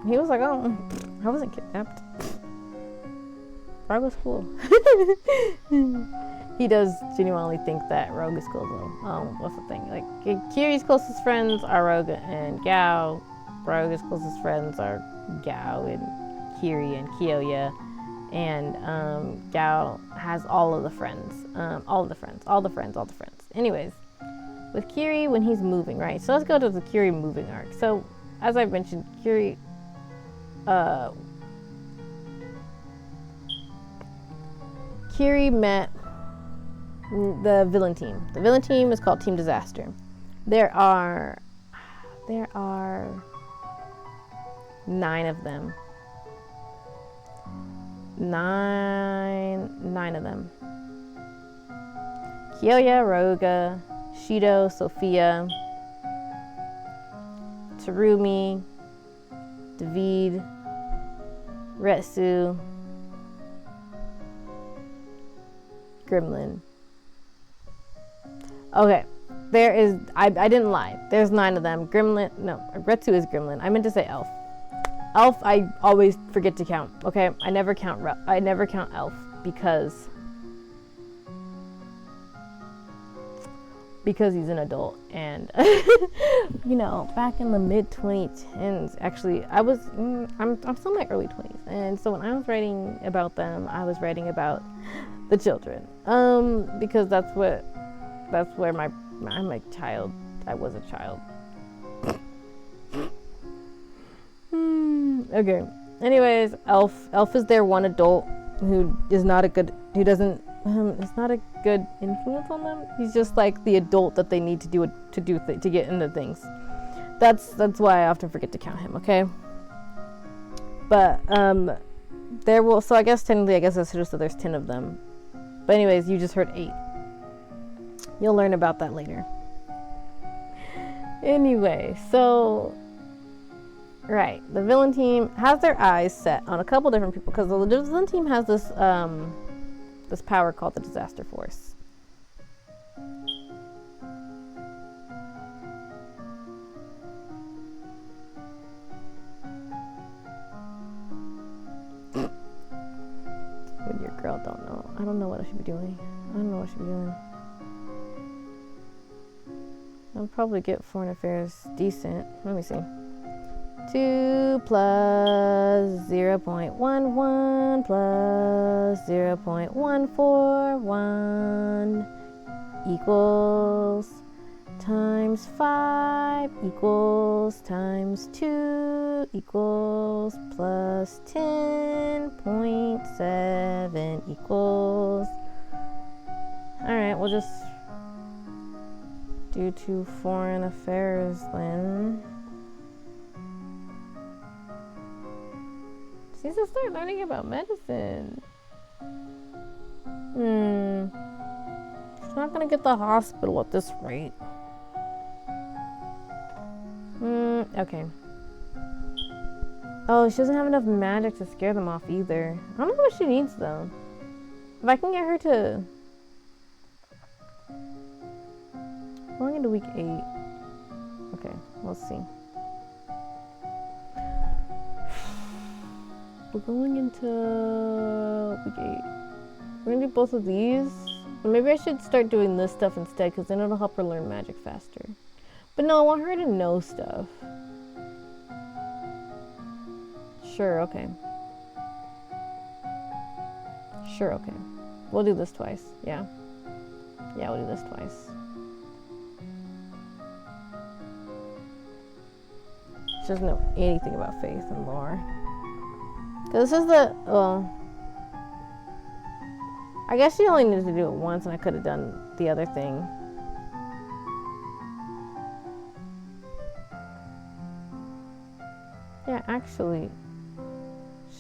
he was like, oh, I wasn't kidnapped. Rogue was cool. He does genuinely think that Rogue is cool though. What's the thing? Like, Kiri's closest friends are Rogue and Gao. Rogue's closest friends are Gao and Kiri and Hyoryu. And Gao has all of the friends. All the friends. Anyways, with Kiri when he's moving, right? So let's go to the Kiri moving arc. So, as I mentioned, Kiri met the villain team. The villain team is called Team Disaster. There are 9 of them. Nine of them. Hyoryu, Roga, Shido, Sophia, Terumi, David, Retsu, Gremlin. Okay, there is, I didn't lie. There's 9 of them. Gremlin, no, Retsu is Gremlin. I meant to say Elf. Elf, I always forget to count. Okay, I never count Elf because he's an adult, and you know, back in the mid 2010s, actually, I'm still in my early 20s, and so when I was writing about them, I was writing about the children, because that's where I'm a child. I was a child. Okay. Anyways, Elf is their one adult who is not a good influence on them. He's just like the adult that they need to get into things. That's why I often forget to count him. Okay. But so I guess technically I should have said there's 10 of them. But anyways, you just heard 8. You'll learn about that later. Anyway, so. Right, the villain team has their eyes set on a couple different people because the villain team has this power called the Disaster Force. When your girl don't know, I don't know what I should be doing. I'll probably get foreign affairs decent. Let me see. 2 plus 0.11 plus 0.141 equals times 5 equals times 2 equals plus 10.7 equals. Alright, we'll just do 2 foreign affairs then. She needs to start learning about medicine. She's not gonna get the hospital at this rate. Okay. Oh, she doesn't have enough magic to scare them off either. I don't know what she needs though. If I can get her to... We're going into week 8. Okay, we'll see. We're going into week 8. We're gonna do both of these. Maybe I should start doing this stuff instead because then it'll help her learn magic faster. But no, I want her to know stuff. Sure, okay. We'll do this twice. Yeah, we'll do this twice. She doesn't know anything about faith and lore. This is I guess she only needed to do it once and I could have done the other thing. Yeah, actually,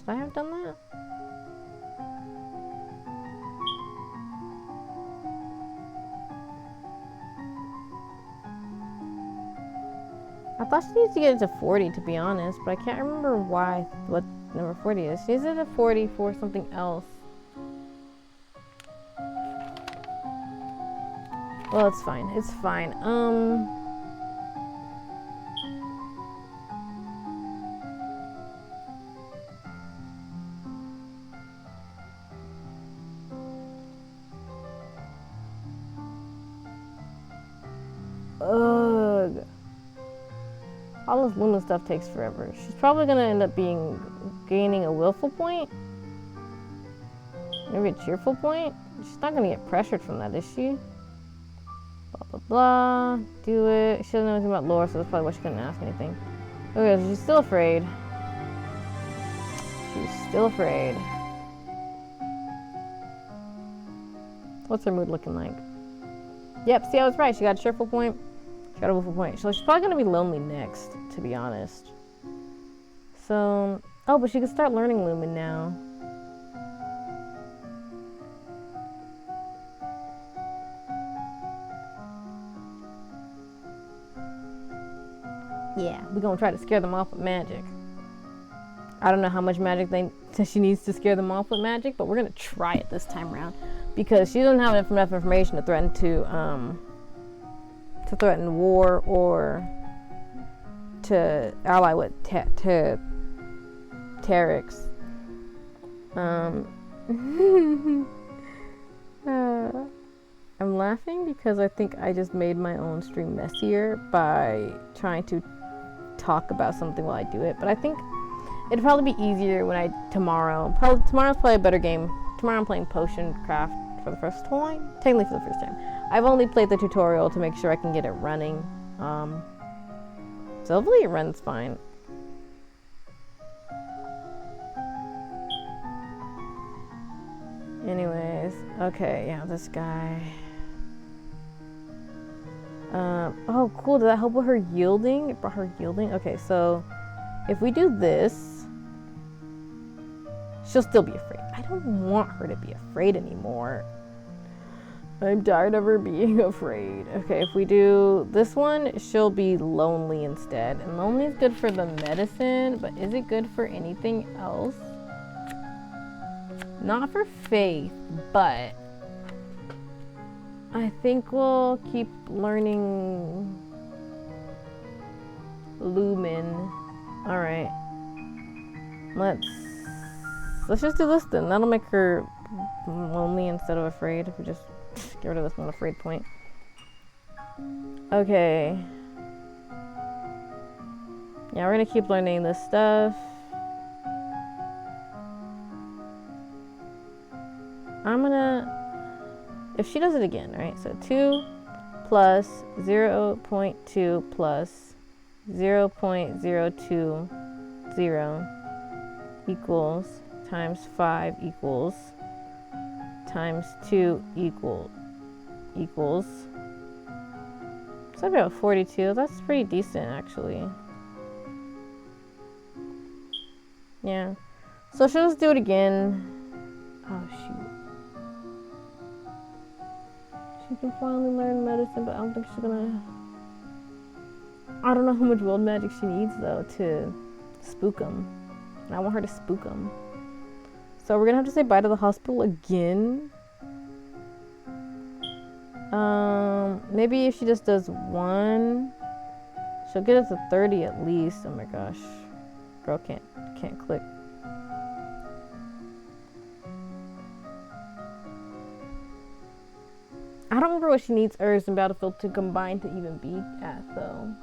Should I have done that? I thought she needs to get it to 40, to be honest, but I can't remember what number 40 is. She's at a 40 for something else. Well, it's fine. It's fine. Ugh. All this Lumen stuff takes forever. She's probably gonna end up gaining a willful point. Maybe a cheerful point. She's not gonna get pressured from that, is she? Blah blah blah. Do it. She doesn't know anything about lore, so that's probably why she couldn't ask anything. Okay, so she's still afraid. She's still afraid. What's her mood looking like? Yep, see, I was right. She got a cheerful point. She got a willful point. So she's probably gonna be lonely next, to be honest. So, oh, but she can start learning Lumen now. Yeah, we're gonna try to scare them off with magic. I don't know how much magic she needs to scare them off with magic, but we're gonna try it this time around because she doesn't have enough information to threaten war or to ally with Terex. I'm laughing because I think I just made my own stream messier by trying to talk about something while I do it, but I think it'd probably be easier when tomorrow's probably a better game. Tomorrow I'm playing Potion Craft for the first time. Technically for the first time. I've only played the tutorial to make sure I can get it running. So hopefully it runs fine. Anyways, okay, yeah, this guy. Oh, cool. Did that help with her yielding? It brought her yielding. Okay, so if we do this, she'll still be afraid. I don't want her to be afraid anymore. I'm tired of her being afraid. Okay, if we do this one, she'll be lonely instead. And lonely is good for the medicine, but is it good for anything else? Not for faith, but I think we'll keep learning Lumen. All right, let's just do this then. That'll make her lonely instead of afraid. If we just get rid of this one afraid point. Okay. Yeah, we're gonna keep learning this stuff. If she does it again, right? So 2 plus 0.2 plus 0.020 equals times 5 equals times 2 equals. So that'd be about 42. That's pretty decent, actually. Yeah. So she'll just do it again. Oh, shoot. She can finally learn medicine, but I don't think she's gonna... I don't know how much world magic she needs, though, to spook them. And I want her to spook them. So we're gonna have to say bye to the hospital again. Maybe if she just does one, she'll get us to 30 at least. Oh my gosh. Girl can't click. I don't remember what she needs Herbs and Battlefield to combine to even be at, though.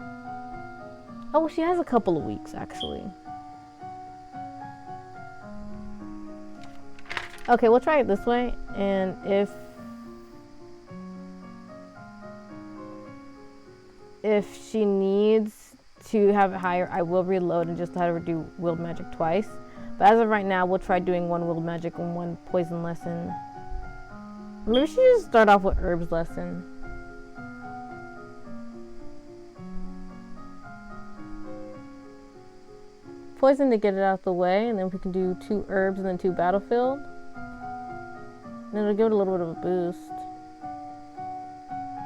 Oh, she has a couple of weeks, actually. Okay, we'll try it this way, and if she needs to have it higher, I will reload and just have her do Willed Magic twice. But as of right now, we'll try doing one Willed Magic and one Poison lesson. Maybe she should just start off with Herbs lesson. poison to get it out the way, and then we can do 2 herbs and then 2 battlefield. And it'll give it a little bit of a boost.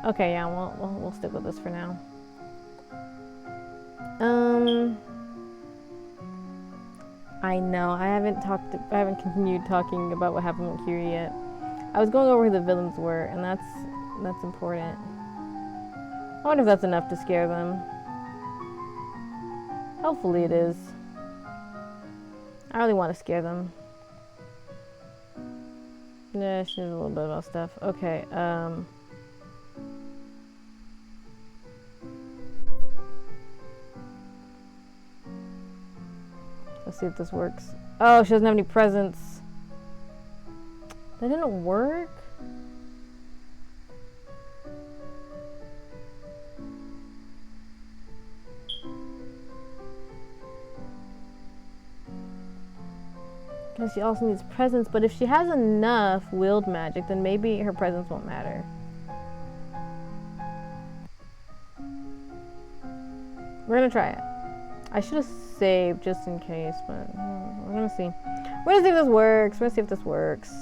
Okay, yeah, we'll stick with this for now. I know I haven't continued talking about what happened with Kiri yet. I was going over who the villains were, and that's important. I wonder if that's enough to scare them. Hopefully it is. I really want to scare them. Yeah, she knows a little bit about stuff. Okay, let's see if this works. Oh, she doesn't have any presents. That didn't work? Because she also needs presents, but if she has enough willed magic, then maybe her presents won't matter. We're gonna try it. I should have saved just in case, but we're gonna see. We're gonna see if this works. We're gonna see if this works.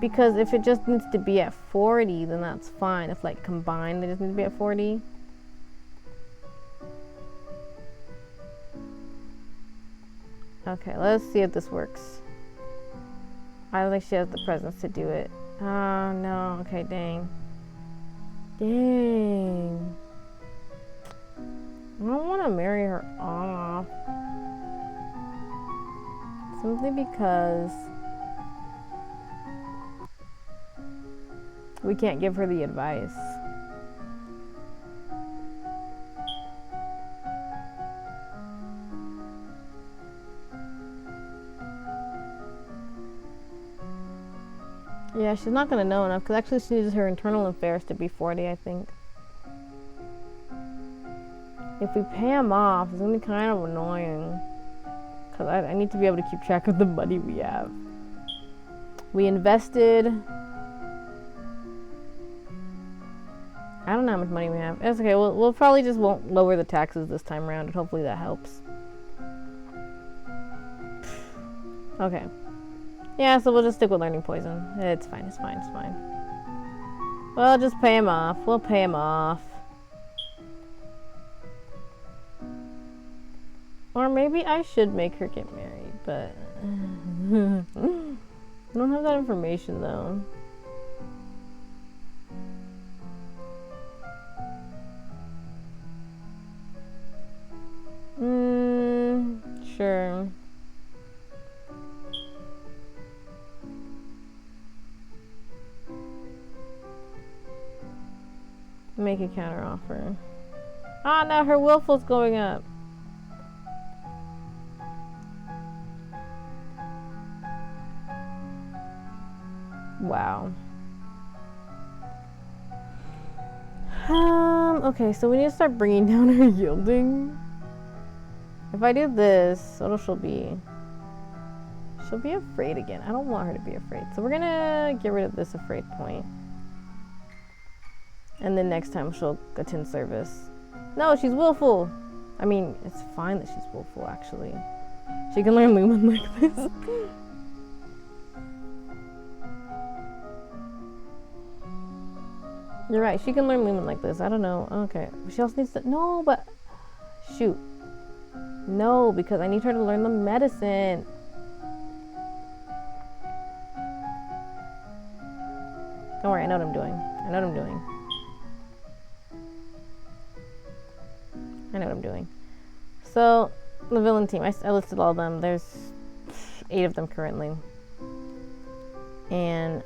Because if it just needs to be at 40, then that's fine. If like combined, they just need to be at 40. Okay, let's see if this works. I don't think she has the presence to do it. Oh no, okay, dang. Dang. I don't want to marry her off. Simply because we can't give her the advice. Yeah, she's not going to know enough, because actually she needs her internal affairs to be 40, I think. If we pay him off, it's going to be kind of annoying. Because I need to be able to keep track of the money we have. We invested... I don't know how much money we have. It's okay, we'll probably just won't lower the taxes this time around, and hopefully that helps. Okay. Yeah, so we'll just stick with learning poison. It's fine, it's fine, it's fine. We'll just pay him off. We'll pay him off. Or maybe I should make her get married, but... I don't have that information, though. Sure. Make a counter offer. Ah, no, her willful's going up. Wow. Okay, so we need to start bringing down her yielding. If I do this, what'll she'll be? She'll be afraid again. I don't want her to be afraid. So we're gonna get rid of this afraid point. And then next time she'll attend service. No, she's willful. I mean, it's fine that she's willful, actually. She can learn Lumen like this. You're right, she can learn Lumen like this. I don't know. Okay. She also needs to... No, but... Shoot. No, because I need her to learn the medicine. Don't worry, I know what I'm doing. I know what I'm doing. I know what I'm doing. So, the villain team. I listed all of them. There's 8 of them currently. And,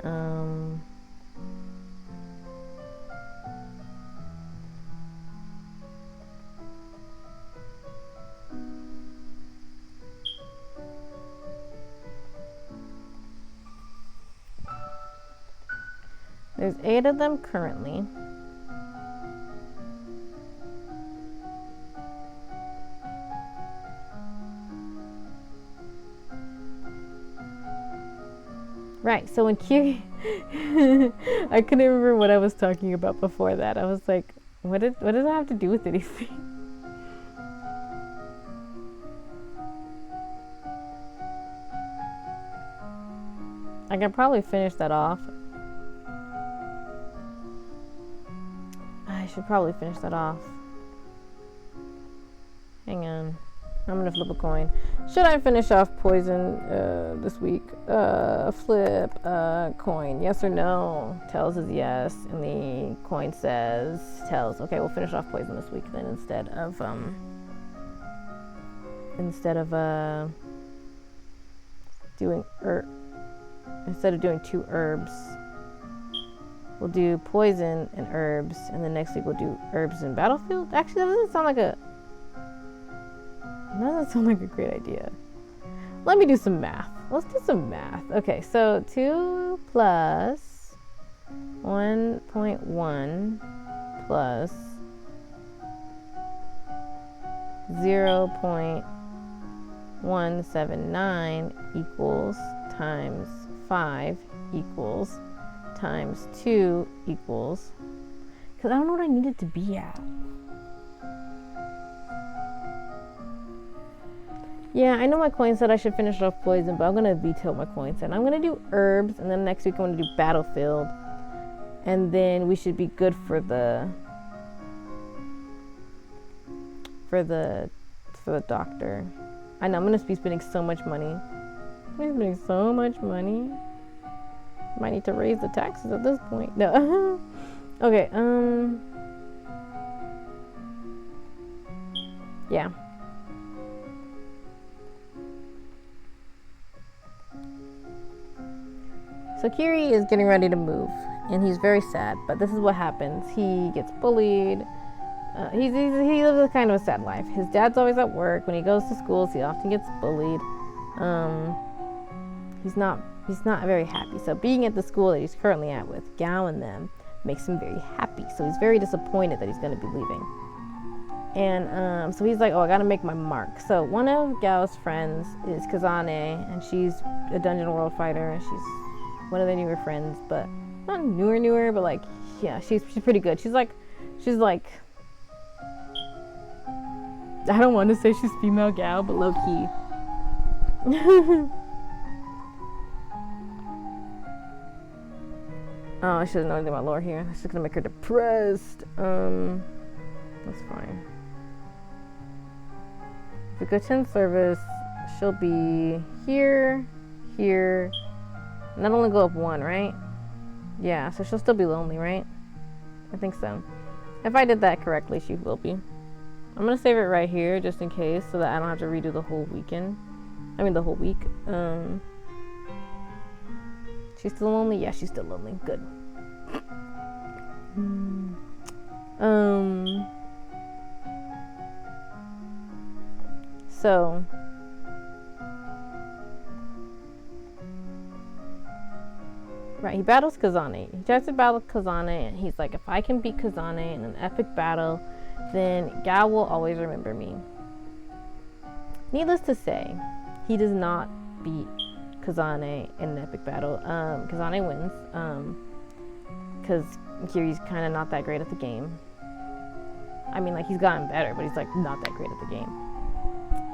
there's 8 of them currently. Right, so when Kiri, I couldn't remember what I was talking about before that. I was like, what does that have to do with anything? I can probably finish that off. I should probably finish that off. Hang on. I'm gonna flip a coin. Should I finish off Poison this week? Flip a coin. Yes or no? Tails is yes, and the coin says Tails. Okay, we'll finish off Poison this week then instead of doing 2 herbs. We'll do Poison and herbs, and then next week we'll do herbs and battlefield. Actually, that doesn't sound like a great idea. Let me do some math. Let's do some math. Okay, so 2 plus 1.1 plus 0.179 equals times 5 equals times 2 equals, because I don't know what I need it to be at. Yeah, I know my coin said I should finish off Poison, but I'm going to veto my coin set. I'm going to do herbs, and then next week I'm going to do battlefield. And then we should be good for the doctor. I know I'm going to be spending so much money. Might need to raise the taxes at this point. No. Okay, yeah. So Kiri is getting ready to move, and he's very sad, but this is what happens. He gets bullied. He lives a kind of a sad life. His dad's always at work. When he goes to schools, he often gets bullied. He's not very happy. So being at the school that he's currently at with Gao and them makes him very happy. So he's very disappointed that he's going to be leaving. And so he's like, oh, I got to make my mark. So one of Gao's friends is Kazane, and she's a Dungeon World fighter, and she's one of the newer friends, but not newer, but like, yeah, she's pretty good. She's like, I don't want to say she's female Gao, but low key. Oh, I should have known anything about lore here. It's just gonna make her depressed. That's fine. If we go 10 service, she'll be here, and that'll only go up 1, right? Yeah, so she'll still be lonely, right? I think so. If I did that correctly, she will be. I'm gonna save it right here just in case, so that I don't have to redo the whole weekend. I mean the whole week. She's still lonely? Yeah, she's still lonely. Good. So right, he battles Kazane. He tries to battle Kazane, and he's like, if I can beat Kazane in an epic battle, then Gao will always remember me. Needless to say, he does not beat Kazane in an epic battle. Kazane wins, because Kiri's kind of not that great at the game. I mean, like, he's gotten better, but he's like not that great at the game.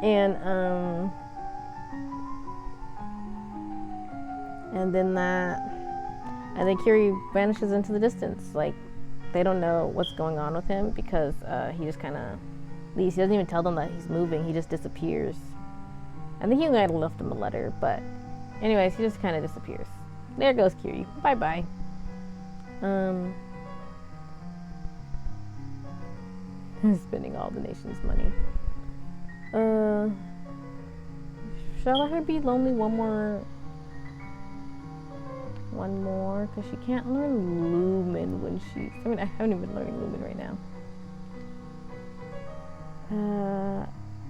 And then Kiri vanishes into the distance. Like, they don't know what's going on with him because he just kind of leaves. He doesn't even tell them that he's moving. He just disappears. I think he might have left them a letter, but anyways, he just kind of disappears. There goes Kiri. Bye-bye. Spending all the nation's money. Should I let her be lonely one more, because she can't learn Lumen when she's... I mean, I haven't even been learning Lumen right now.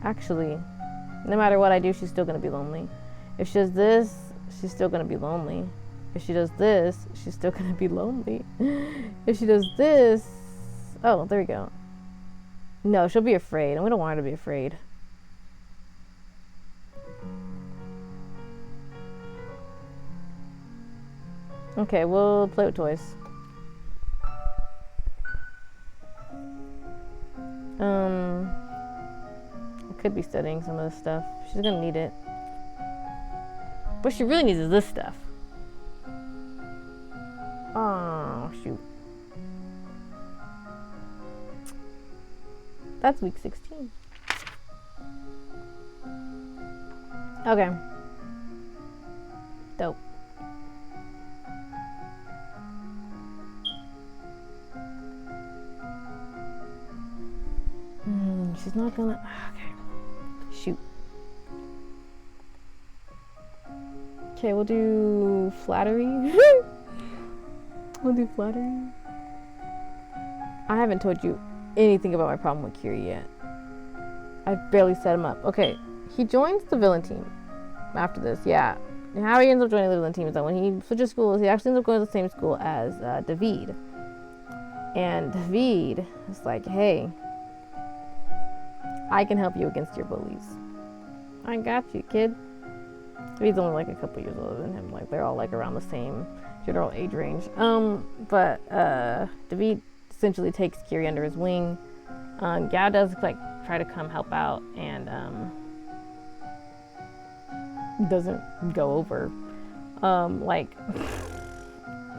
Actually, no matter what I do, she's still going to be lonely. If she does this, she's still going to be lonely. If she does this, she's still going to be lonely. If she does this... Oh, there we go. No, she'll be afraid, and we don't want her to be afraid. Okay, we'll play with toys. I could be studying some of this stuff. She's gonna need it. What she really needs is this stuff. Oh, shoot. That's week 16. Okay. Dope. She's not gonna. Okay. Shoot. Okay, we'll do flattery. We'll do flattery. I haven't told you anything about my problem with Kiri yet. I've barely set him up. Okay, he joins the villain team after this. Yeah. And how he ends up joining the villain team is that when he switches schools, he actually ends up going to the same school as David. And David is like, hey, I can help you against your bullies. I got you, kid. He's only like a couple years older than him. Like, they're all like around the same general age range. But David essentially takes Kiri under his wing. Gao does like try to come help out and doesn't go over.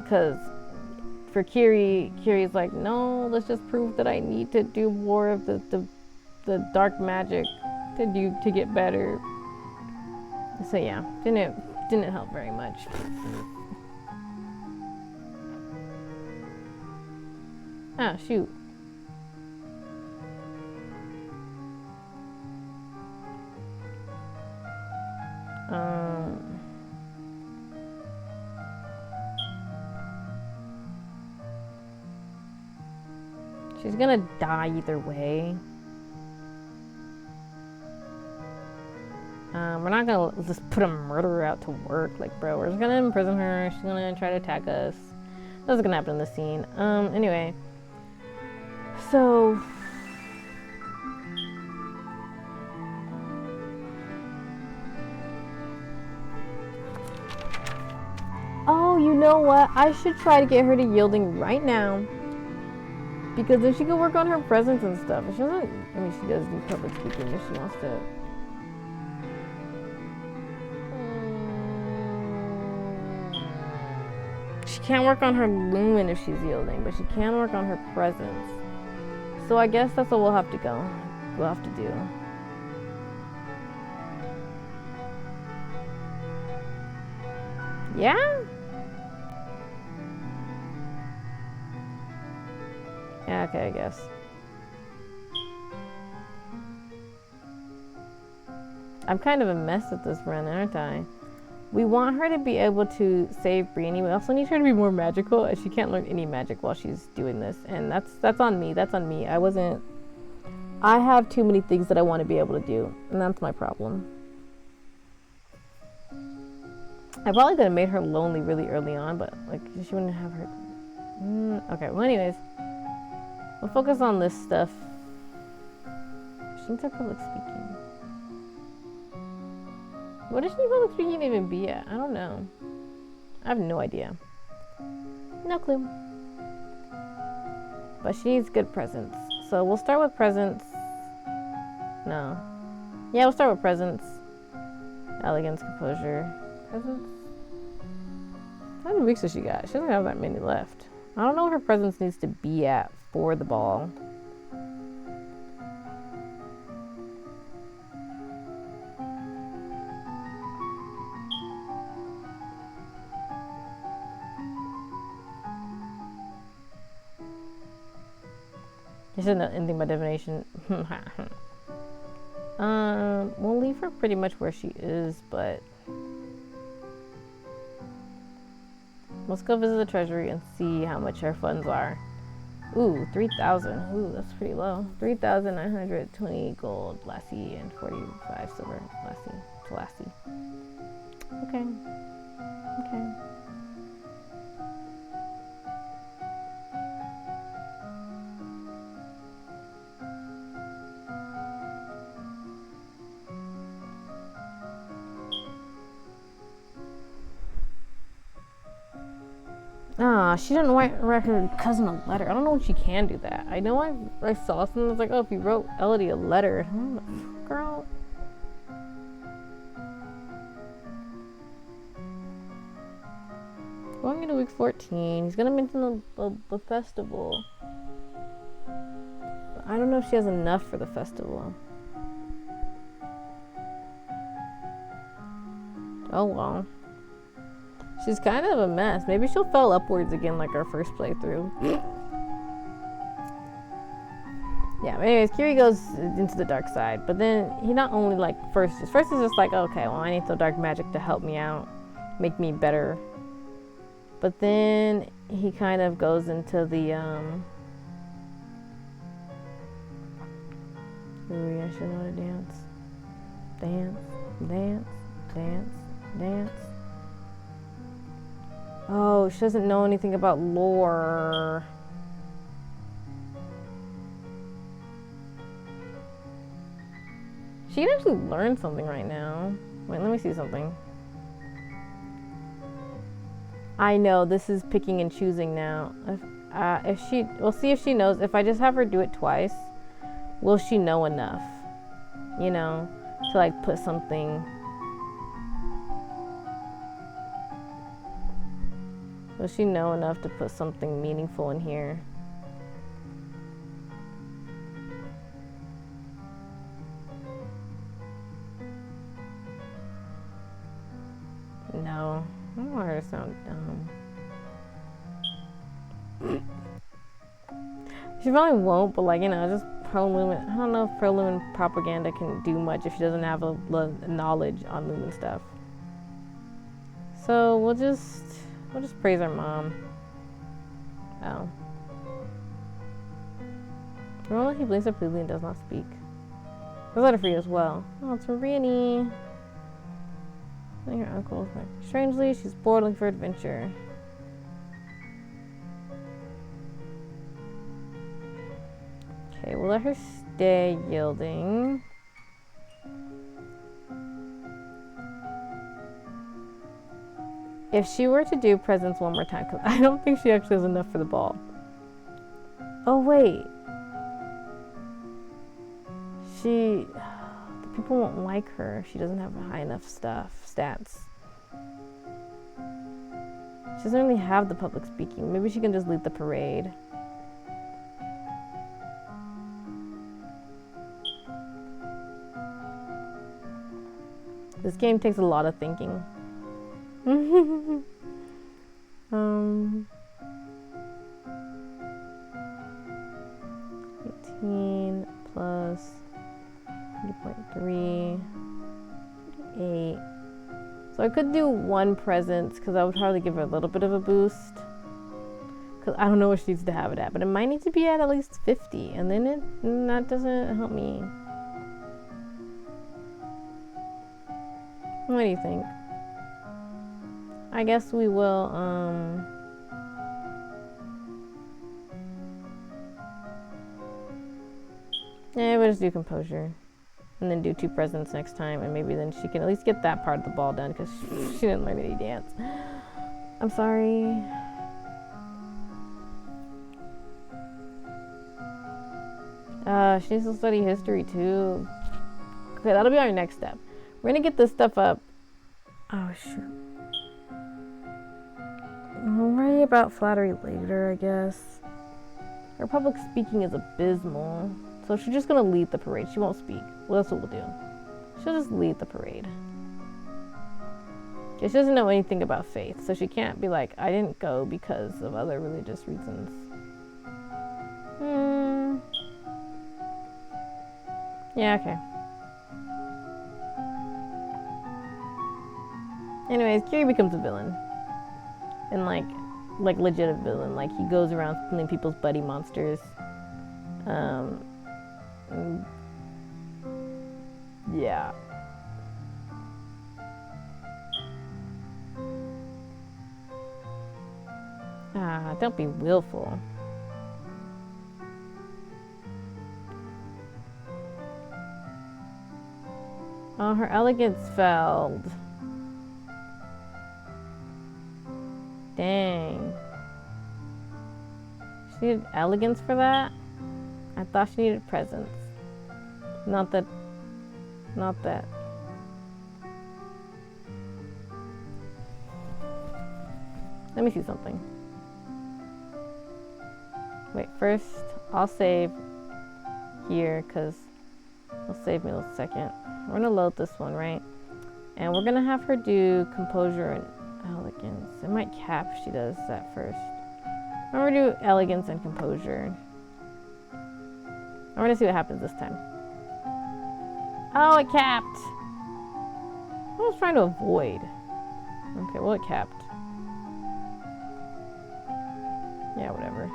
Because for Kiri's like, no, let's just prove that I need to do more of the dark magic to get better. So yeah, didn't help very much. Ah, shoot. She's gonna die either way. We're not gonna just put a murderer out to work. Like, bro, we're just gonna imprison her. She's gonna try to attack us. That's gonna happen in this scene. Anyway. So... Oh, you know what? I should try to get her to yielding right now. Because if she could work on her presence and stuff. If she doesn't... I mean, she does do public speaking if she wants to... She can't work on her lumen if she's yielding, but she can work on her presence. So I guess that's what we'll have to go. We'll have to do. Yeah? Yeah, okay, I guess. I'm kind of a mess at this run, aren't I? We want her to be able to save Briony. We also need her to be more magical, as she can't learn any magic while she's doing this. And that's on me. That's on me. I have too many things that I want to be able to do, and that's my problem. I probably could have made her lonely really early on, but like she wouldn't have her. Okay. Well, anyways, we'll focus on this stuff. She needs her public speaking. What does she need public speaking even be at? I don't know. I have no idea. No clue. But she needs good presence. So we'll start with presence. No. Yeah, we'll start with presence. Elegance, composure. Presence? How many weeks does she got? She doesn't have that many left. I don't know where her presence needs to be at for the ball. This isn't anything by divination. We'll leave her pretty much where she is, but let's go visit the treasury and see how much our funds are. Ooh, 3,000. Ooh, that's pretty low. 3,920 gold, lassie, and 45 silver, lassie. Okay. Okay. Ah, she didn't write her cousin a letter. I don't know if she can do that. I know I saw something that was like, oh, if you wrote Elodie a letter. Girl. Going into week 14. He's gonna mention the festival. But I don't know if she has enough for the festival. Oh well. She's kind of a mess. Maybe she'll fall upwards again like our first playthrough. Yeah, but anyways, Kiri goes into the dark side. But then he not only like first is just like, okay, well I need the dark magic to help me out, make me better. But then he kind of goes into the ooh, yeah, I should know how to dance. Dance, dance, dance, dance. Oh, she doesn't know anything about lore. She can actually learn something right now. Wait, let me see something. I know, this is picking and choosing now. We'll see if she knows. If I just have her do it twice, will she know enough? You know, to like put something. Will she know enough to put something meaningful in here? No. I don't want her to sound dumb. She probably won't, but like, you know, just pro-Lumen. I don't know if pro-Lumen propaganda can do much if she doesn't have a knowledge on Lumen stuff. So we'll just praise our mom. Oh. Remember he blinks up and does not speak. There's a letter for you as well. Oh, it's from Briony. And your uncle. Strangely, she's bored looking for adventure. Okay, we'll let her stay yielding. If she were to do presents one more time, because I don't think she actually has enough for the ball. Oh, wait. The people won't like her if she doesn't have high enough stats. She doesn't really have the public speaking. Maybe she can just lead the parade. This game takes a lot of thinking. 18 plus 3.3, 8. So I could do one present because I would probably give her a little bit of a boost. Because I don't know what she needs to have it at, but it might need to be at least 50, and then that doesn't help me. What do you think? I guess we will, yeah, we'll just do composure. And then do 2 presents next time, and maybe then she can at least get that part of the ball done, because she didn't learn any dance. I'm sorry. She needs to study history, too. Okay, that'll be our next step. We're gonna get this stuff up. Oh, shoot. We'll worry about flattery later, I guess. Her public speaking is abysmal. So she's just gonna lead the parade. She won't speak. Well, that's what we'll do. She'll just lead the parade. She doesn't know anything about faith, so she can't be like, I didn't go because of other religious reasons. Yeah, okay. Anyways, Kiri becomes a villain. And like legit a villain. Like he goes around stealing people's buddy monsters. Yeah. Don't be willful. Oh, her elegance failed. Dang. She needed elegance for that? I thought she needed presence. Not that. Let me see something. Wait, first I'll save here because it'll save me a second. We're gonna load this one, right? And we're gonna have her do composure and elegance. It might cap if she does that first. I'm gonna do elegance and composure. I'm gonna see what happens this time. Oh, it capped. I was trying to avoid. Okay, well, it capped. Yeah, whatever.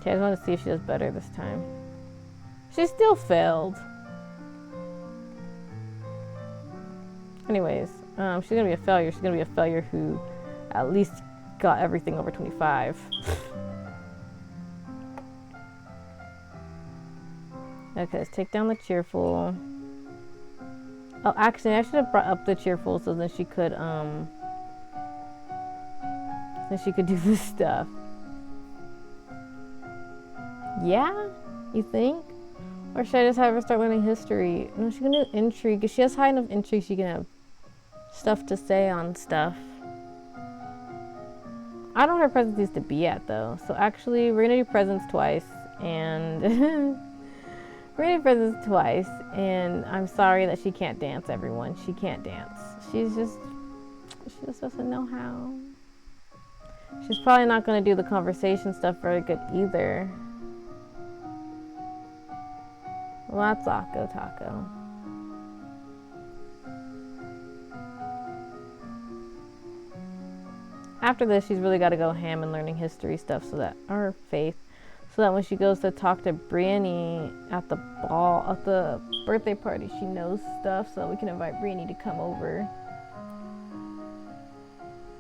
Okay, I just want to see if she does better this time. She still failed. Anyways, she's gonna be a failure. She's gonna be a failure who at least got everything over 25. Okay, let's take down the cheerful. Oh, actually, I should have brought up the cheerful so then she could do this stuff. Yeah, you think? Or should I just have her start learning history? No, she's gonna do intrigue. If she has high enough intrigue, she can have stuff to say on stuff. I don't know where presents needs to be at though. So actually, we're gonna do presents twice, and we're gonna do presents twice. And I'm sorry that she can't dance, everyone. She can't dance. She just doesn't know how. She's probably not gonna do the conversation stuff very good either. Well, that's Taco. After this, she's really got to go ham and learning history stuff so that, or faith, so that when she goes to talk to Briony at the birthday party, she knows stuff so that we can invite Briony to come over.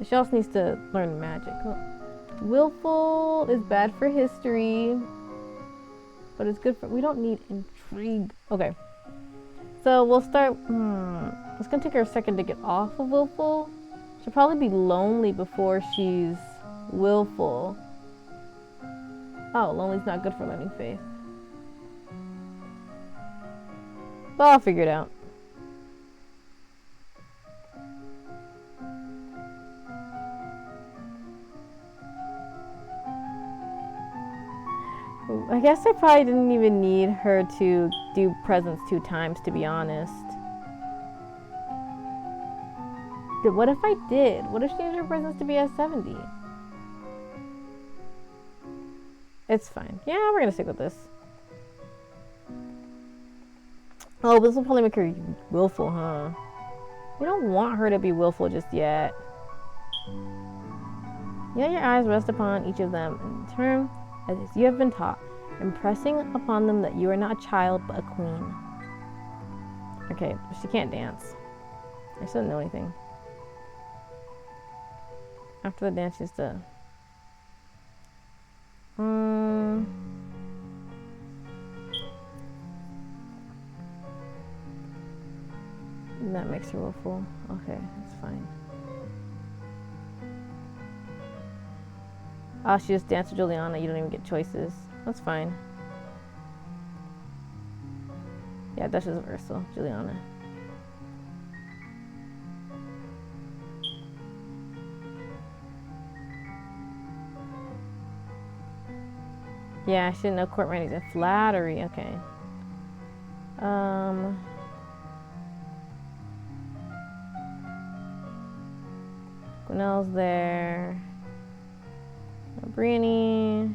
She also needs to learn magic. Willful is bad for history, but it's good for, we don't need intrigue. Okay, so we'll start, it's gonna take her a second to get off of willful. She'll probably be lonely before she's willful. Oh, lonely's not good for learning faith. But I'll figure it out. I guess I probably didn't even need her to do presents 2 times, to be honest. What if I did? What if she needed her presents to be at 70? It's fine. Yeah, we're gonna stick with this. Oh, this will probably make her willful, huh? We don't want her to be willful just yet. Let your eyes rest upon each of them in turn as you have been taught, impressing upon them that you are not a child but a queen. Okay, she can't dance. I still don't know anything. After the dance, she's the that makes her willful. Okay, that's fine. Oh, she just danced with Juliana. You don't even get choices. That's fine. Yeah, that's just Ursula, Juliana. Yeah, I should know court writings and flattery. Okay. Gwinnell's there. Briony.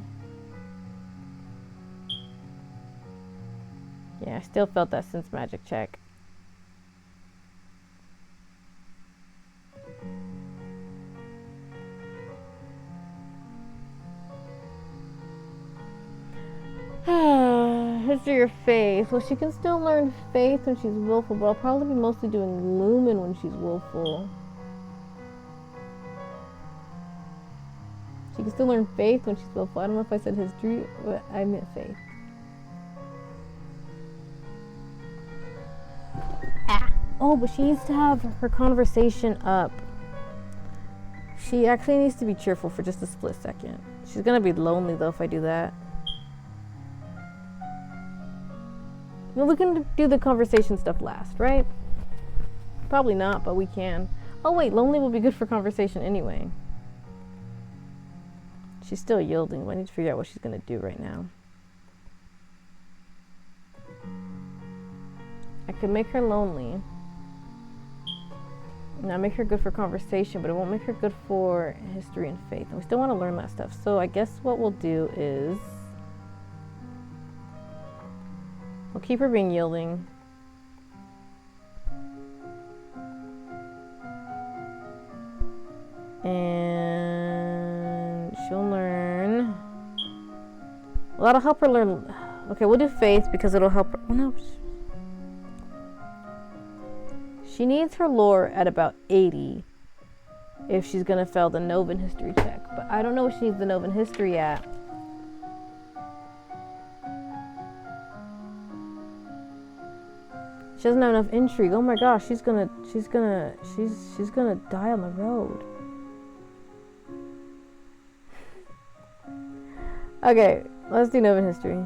Yeah, I still felt that sense magic check. History or faith? Well, she can still learn faith when she's willful, but I'll probably be mostly doing Lumen when she's willful. She can still learn faith when she's willful. I don't know if I said history, but I meant faith. Ah. Oh, but she needs to have her conversation up. She actually needs to be cheerful for just a split second. She's gonna be lonely though if I do that. Well, we can do the conversation stuff last, right? Probably not, but we can. Oh wait, lonely will be good for conversation anyway. She's still yielding, but I need to figure out what she's gonna do right now. I could make her lonely. Now make her good for conversation, but it won't make her good for history and faith. And we still want to learn that stuff. So I guess what we'll do is we'll keep her being yielding. And she'll learn. Well, that'll help her learn. Okay, we'll do faith because it'll help her. Oh, no. She needs her lore at about 80 if she's gonna fail the Novan history check. But I don't know what she needs the Novan history at. She doesn't have enough intrigue. Oh my gosh, she's gonna die on the road. Okay, let's do Novan history.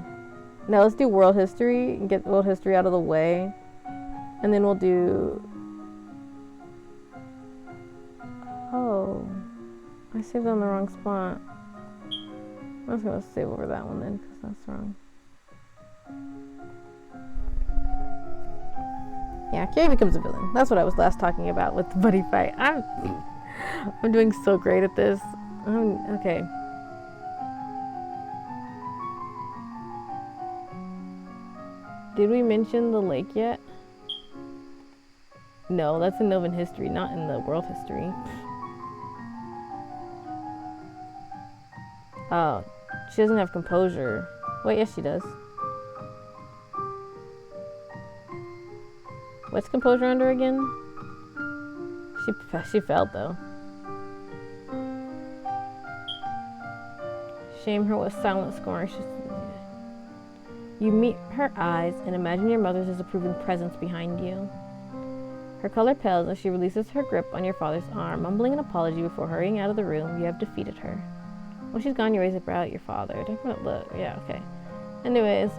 Now let's do world history and get world history out of the way. And then we'll do... Oh, I saved on the wrong spot. I'm just gonna save over that one then, because that's wrong. Yeah, Kiri becomes a villain. That's what I was last talking about with the buddy fight. I'm doing so great at this. Okay. Did we mention the lake yet? No, that's in Novan history, not in the world history. Oh, she doesn't have composure. Wait, yes she does. What's composure under again? She failed though. Shame her with silent scorn. You meet her eyes and imagine your mother's disapproving presence behind you. Her color pales as she releases her grip on your father's arm, mumbling an apology before hurrying out of the room. You have defeated her. When she's gone, you raise a brow at your father. Don't look. Yeah, okay. Anyways,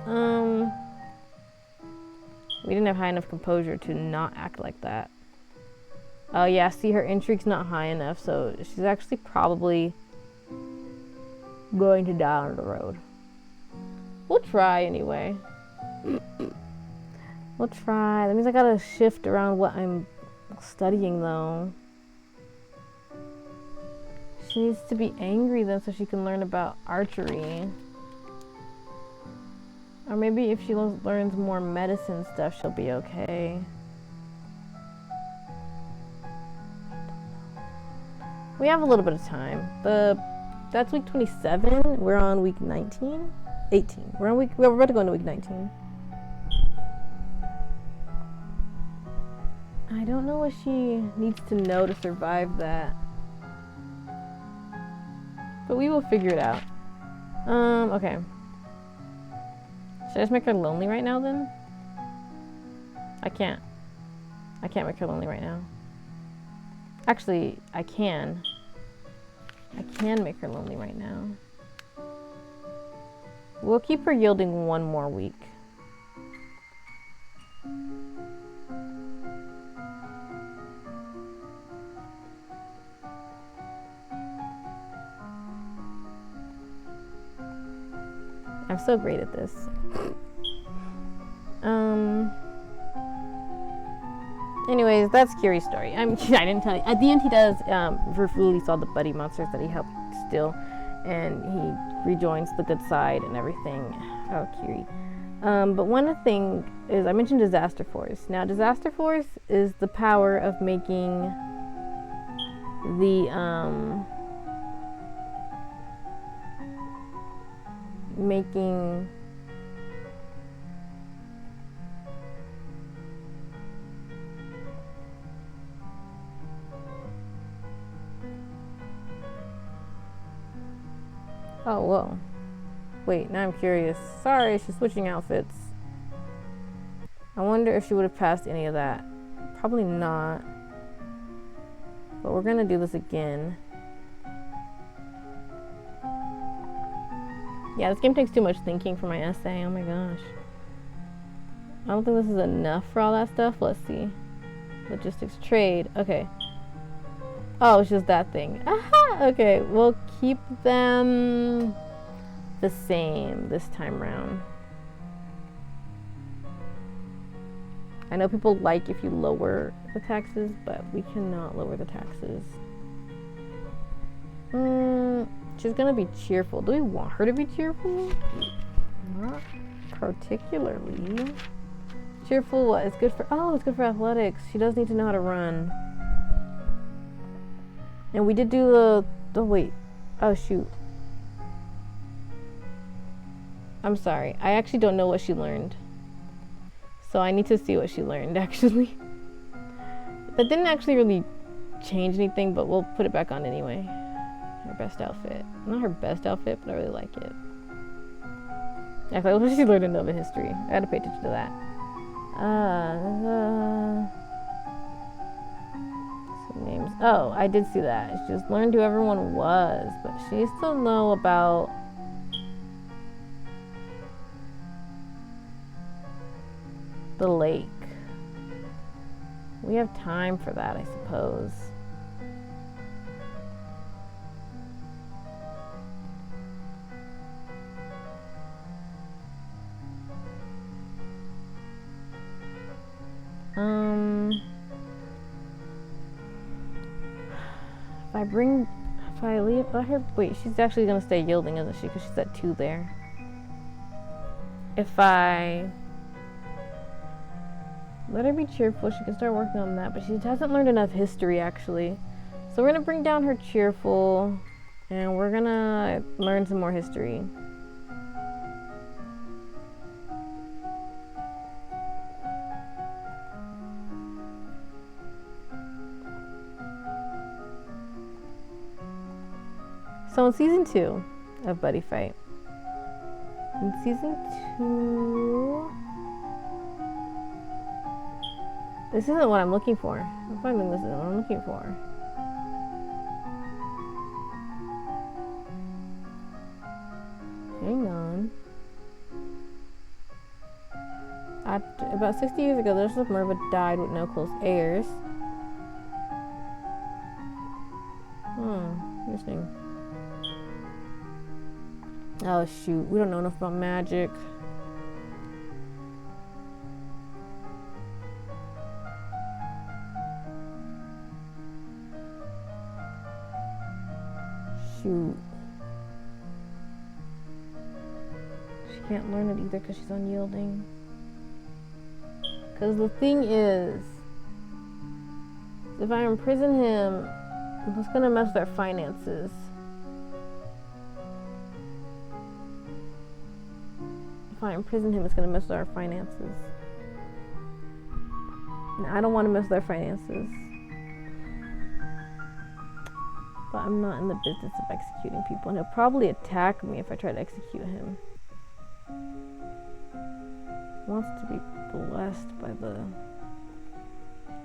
we didn't have high enough composure to not act like that. Oh yeah, see, her intrigue's not high enough, so she's actually probably going to die on the road. We'll try anyway. We'll try. That means I gotta shift around what I'm studying though. She needs to be angry then so she can learn about archery. Or maybe if she learns more medicine stuff, she'll be okay. We have a little bit of time. That's week 27. We're on week 19? 18. We're about to go into week 19. I don't know what she needs to know to survive that. But we will figure it out. Okay. Should I just make her lonely right now then? I can't. I can't make her lonely right now. Actually, I can. I can make her lonely right now. We'll keep her yielding one more week. I'm so great at this. Anyways, that's Kiri's story. I didn't tell you. At the end, he does release all the buddy monsters that he helped steal, and he rejoins the good side and everything. Oh, Kiri. But one thing is, I mentioned Disaster Force. Now, Disaster Force is the power of making the Oh, whoa. Wait, now I'm curious. Sorry, she's switching outfits. I wonder if she would have passed any of that. Probably not. But we're gonna do this again. Yeah, this game takes too much thinking for my essay. Oh my gosh. I don't think this is enough for all that stuff. Let's see. Logistics, trade. Okay. Oh, it's just that thing. Aha! Okay, we'll keep them the same this time around. I know people like if you lower the taxes, but we cannot lower the taxes. She's gonna be cheerful. Do we want her to be cheerful? Not particularly. Cheerful, what? It's good for, oh, it's good for athletics. She does need to know how to run. And we did do the wait. Oh, shoot. I'm sorry. I actually don't know what she learned. So I need to see what she learned, actually. That didn't actually really change anything, but we'll put it back on anyway. Her best outfit. Not her best outfit, but I really like it. Actually, she learned Nova history. I had to pay attention to that. Some names. Oh, I did see that. She just learned who everyone was, but she still know about the lake. We have time for that, I suppose. If I leave, let her, wait, she's actually gonna stay yielding, isn't she? Because she's at 2 there. If I let her be cheerful, she can start working on that, but she hasn't learned enough history, actually. So we're gonna bring down her cheerful, and we're gonna learn some more history. So in season 2 of Buddy Fight, in season 2, this isn't what I'm looking for. I'm finding this isn't what I'm looking for. Hang on. About 60 years ago, Joseph Merva died with no close heirs. Interesting. Oh shoot, we don't know enough about magic. Shoot. She can't learn it either because she's unyielding. Because the thing is, if I imprison him, it's gonna mess with our finances. If I imprison him, it's gonna mess with our finances. And I don't want to mess with our finances. But I'm not in the business of executing people, and he'll probably attack me if I try to execute him. He wants to be blessed by the...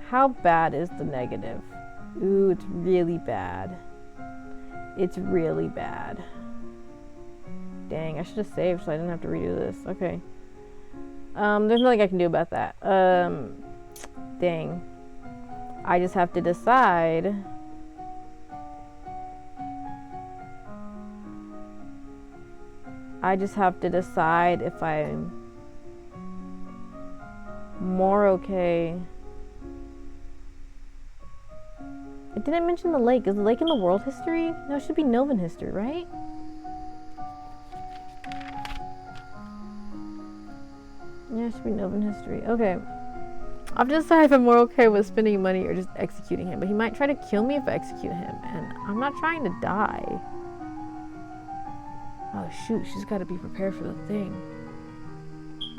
How bad is the negative? Ooh, it's really bad. It's really bad. Dang, I should have saved so I didn't have to redo this. Okay. There's nothing I can do about that. Dang. I just have to decide. I just have to decide if I'm more okay. It didn't mention the lake. Is the lake in the world history? No, it should be Novan history, right? Yeah, it should be Novan history. Okay. I'll have to decide if I'm more okay with spending money or just executing him. But he might try to kill me if I execute him. And I'm not trying to die. Oh, shoot. She's got to be prepared for the thing.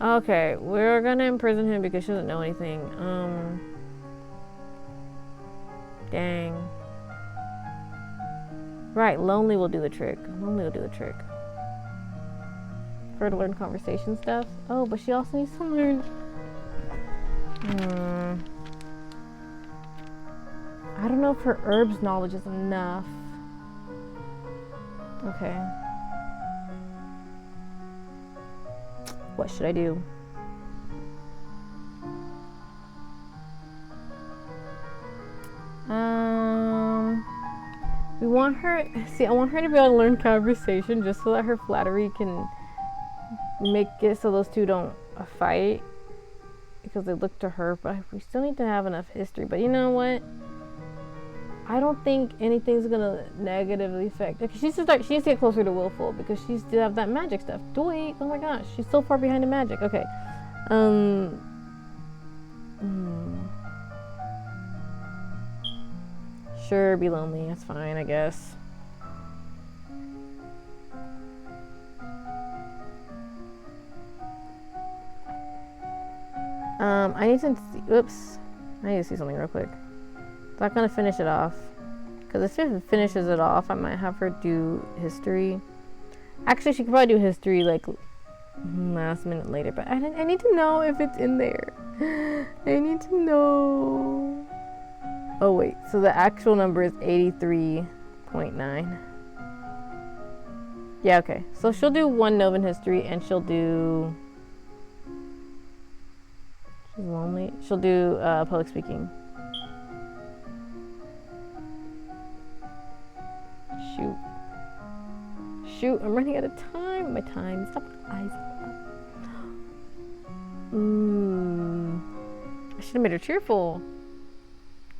Okay. We're going to imprison him because she doesn't know anything. Dang. Right. Lonely will do the trick. Lonely will do the trick. For her to learn conversation stuff. Oh, but she also needs to learn. I don't know if her herbs knowledge is enough. Okay. What should I do? We want her, see, I want her to be able to learn conversation just so that her flattery can make it so those two don't fight because they look to her, but we still need to have enough history. But you know what? I don't think anything's gonna negatively affect. She needs to get closer to Willful because she needs to have that magic stuff. Wait, oh my gosh, she's so far behind in magic. Okay. Sure, be lonely. That's fine, I guess. I need to see, oops. I need to see something real quick. It's not gonna finish it off. Because if it finishes it off, I might have her do history. Actually, she could probably do history like last minute later, but I need to know if it's in there. I need to know. Oh wait, so the actual number is 83.9. Yeah, okay. So she'll do 1 Nova in history, and she'll do... She's lonely. She'll do public speaking. Shoot. Shoot, I'm running out of time. My time. Stop eyes. I should have made her cheerful.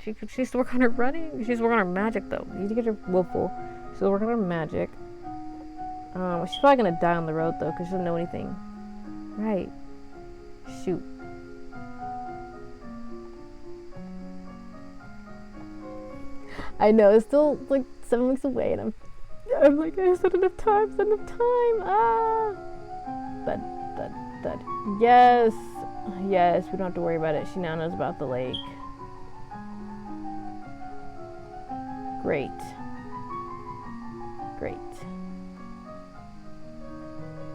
She needs to work on her running. She needs to work on her magic, though. You need to get her willful. She's working on her magic. She's probably gonna die on the road, though, because she doesn't know anything. Right. Shoot. I know, it's still like 7 weeks away, and I'm like, I said enough time, Ah! Thud. Yes! Yes, we don't have to worry about it. She now knows about the lake. Great.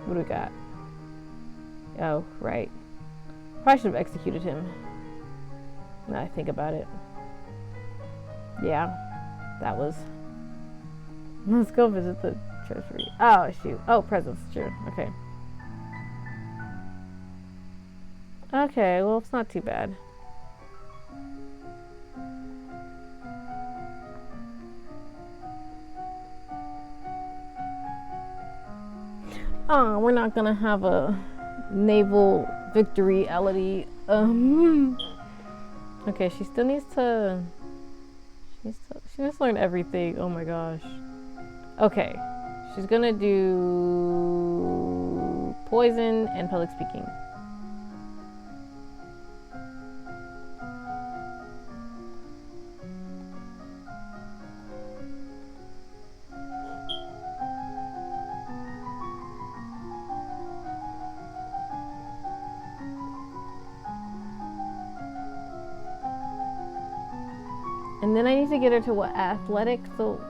What do we got? Oh, right. Probably should have executed him. Now I think about it. Yeah, that was... Let's go visit the treasury. Oh, shoot. Oh, presents. Sure. Okay. Okay, well, it's not too bad. Oh, we're not gonna have a naval victory, Elodie. Okay, she still needs to... She needs to learn everything. Oh my gosh. Okay, she's gonna do poison and public speaking. And then I need to get her to what? Athletics. So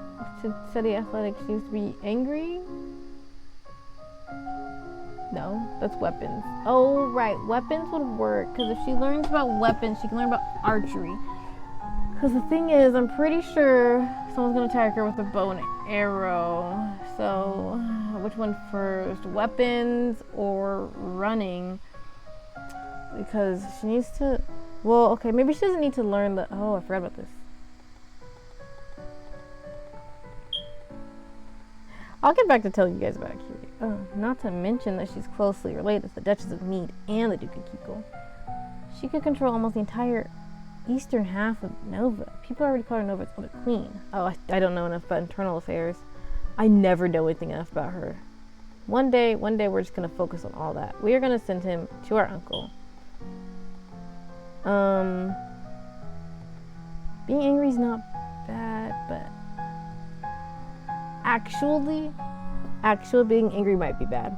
to study athletics, she needs to be angry. No, that's weapons. Oh, right. Weapons would work. Because if she learns about weapons, she can learn about archery. Because the thing is, I'm pretty sure someone's going to attack her with a bow and arrow. So, which one first? Weapons or running? Because she needs to... Well, okay, maybe she doesn't need to learn the... Oh, I forgot about this. I'll get back to telling you guys about Kiri. Oh, not to mention that she's closely related to the Duchess of Mead and the Duke of Kiko. She could control almost the entire eastern half of Nova. People already call her Nova's other queen. Oh, I don't know enough about internal affairs. I never know anything enough about her. One day we're just gonna focus on all that. We are gonna send him to our uncle. Being angry is not bad, but actually being angry might be bad.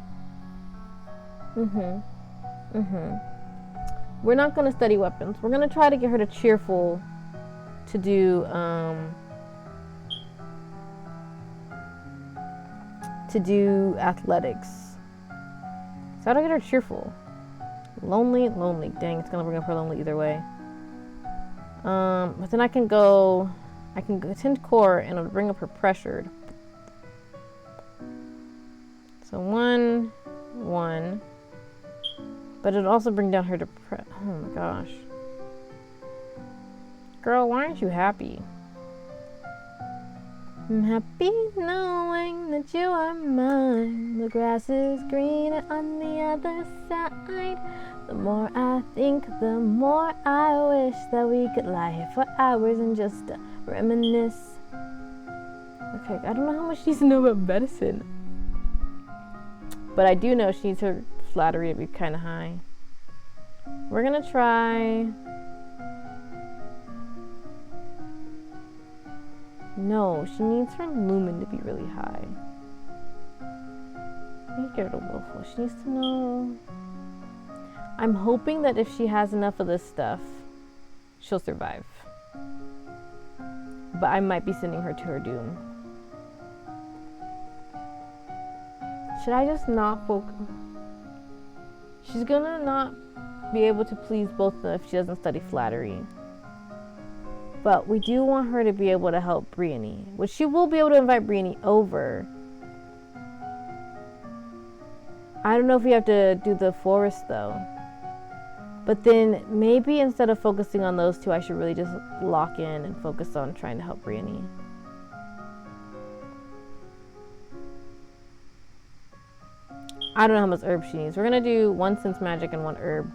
We're not gonna study weapons. We're gonna try to get her to cheerful to do athletics. So how do I get her cheerful? Lonely. Dang, it's gonna bring up her lonely either way. But then I can go I can attend core and it'll bring up her pressured. So 1, 1. But it'll also bring down her depression. Oh my gosh. Girl, why aren't you happy? I'm happy knowing that you are mine. The grass is greener on the other side. The more I think, the more I wish that we could lie here for hours and just reminisce. Okay, I don't know how much she needs to know about medicine. But I do know she needs her flattery to be kind of high. We're gonna try... No, she needs her lumen to be really high. I need to get her to willful. She needs to know... I'm hoping that if she has enough of this stuff, she'll survive. But I might be sending her to her doom. Should I just not focus? She's gonna not be able to please both of them if she doesn't study flattery. But we do want her to be able to help Briony, which she will be able to invite Briony over. I don't know if we have to do the forest though. But then maybe instead of focusing on those two, I should really just lock in and focus on trying to help Briony. I don't know how much herb she needs. We're gonna do 1 sense magic and 1 herb.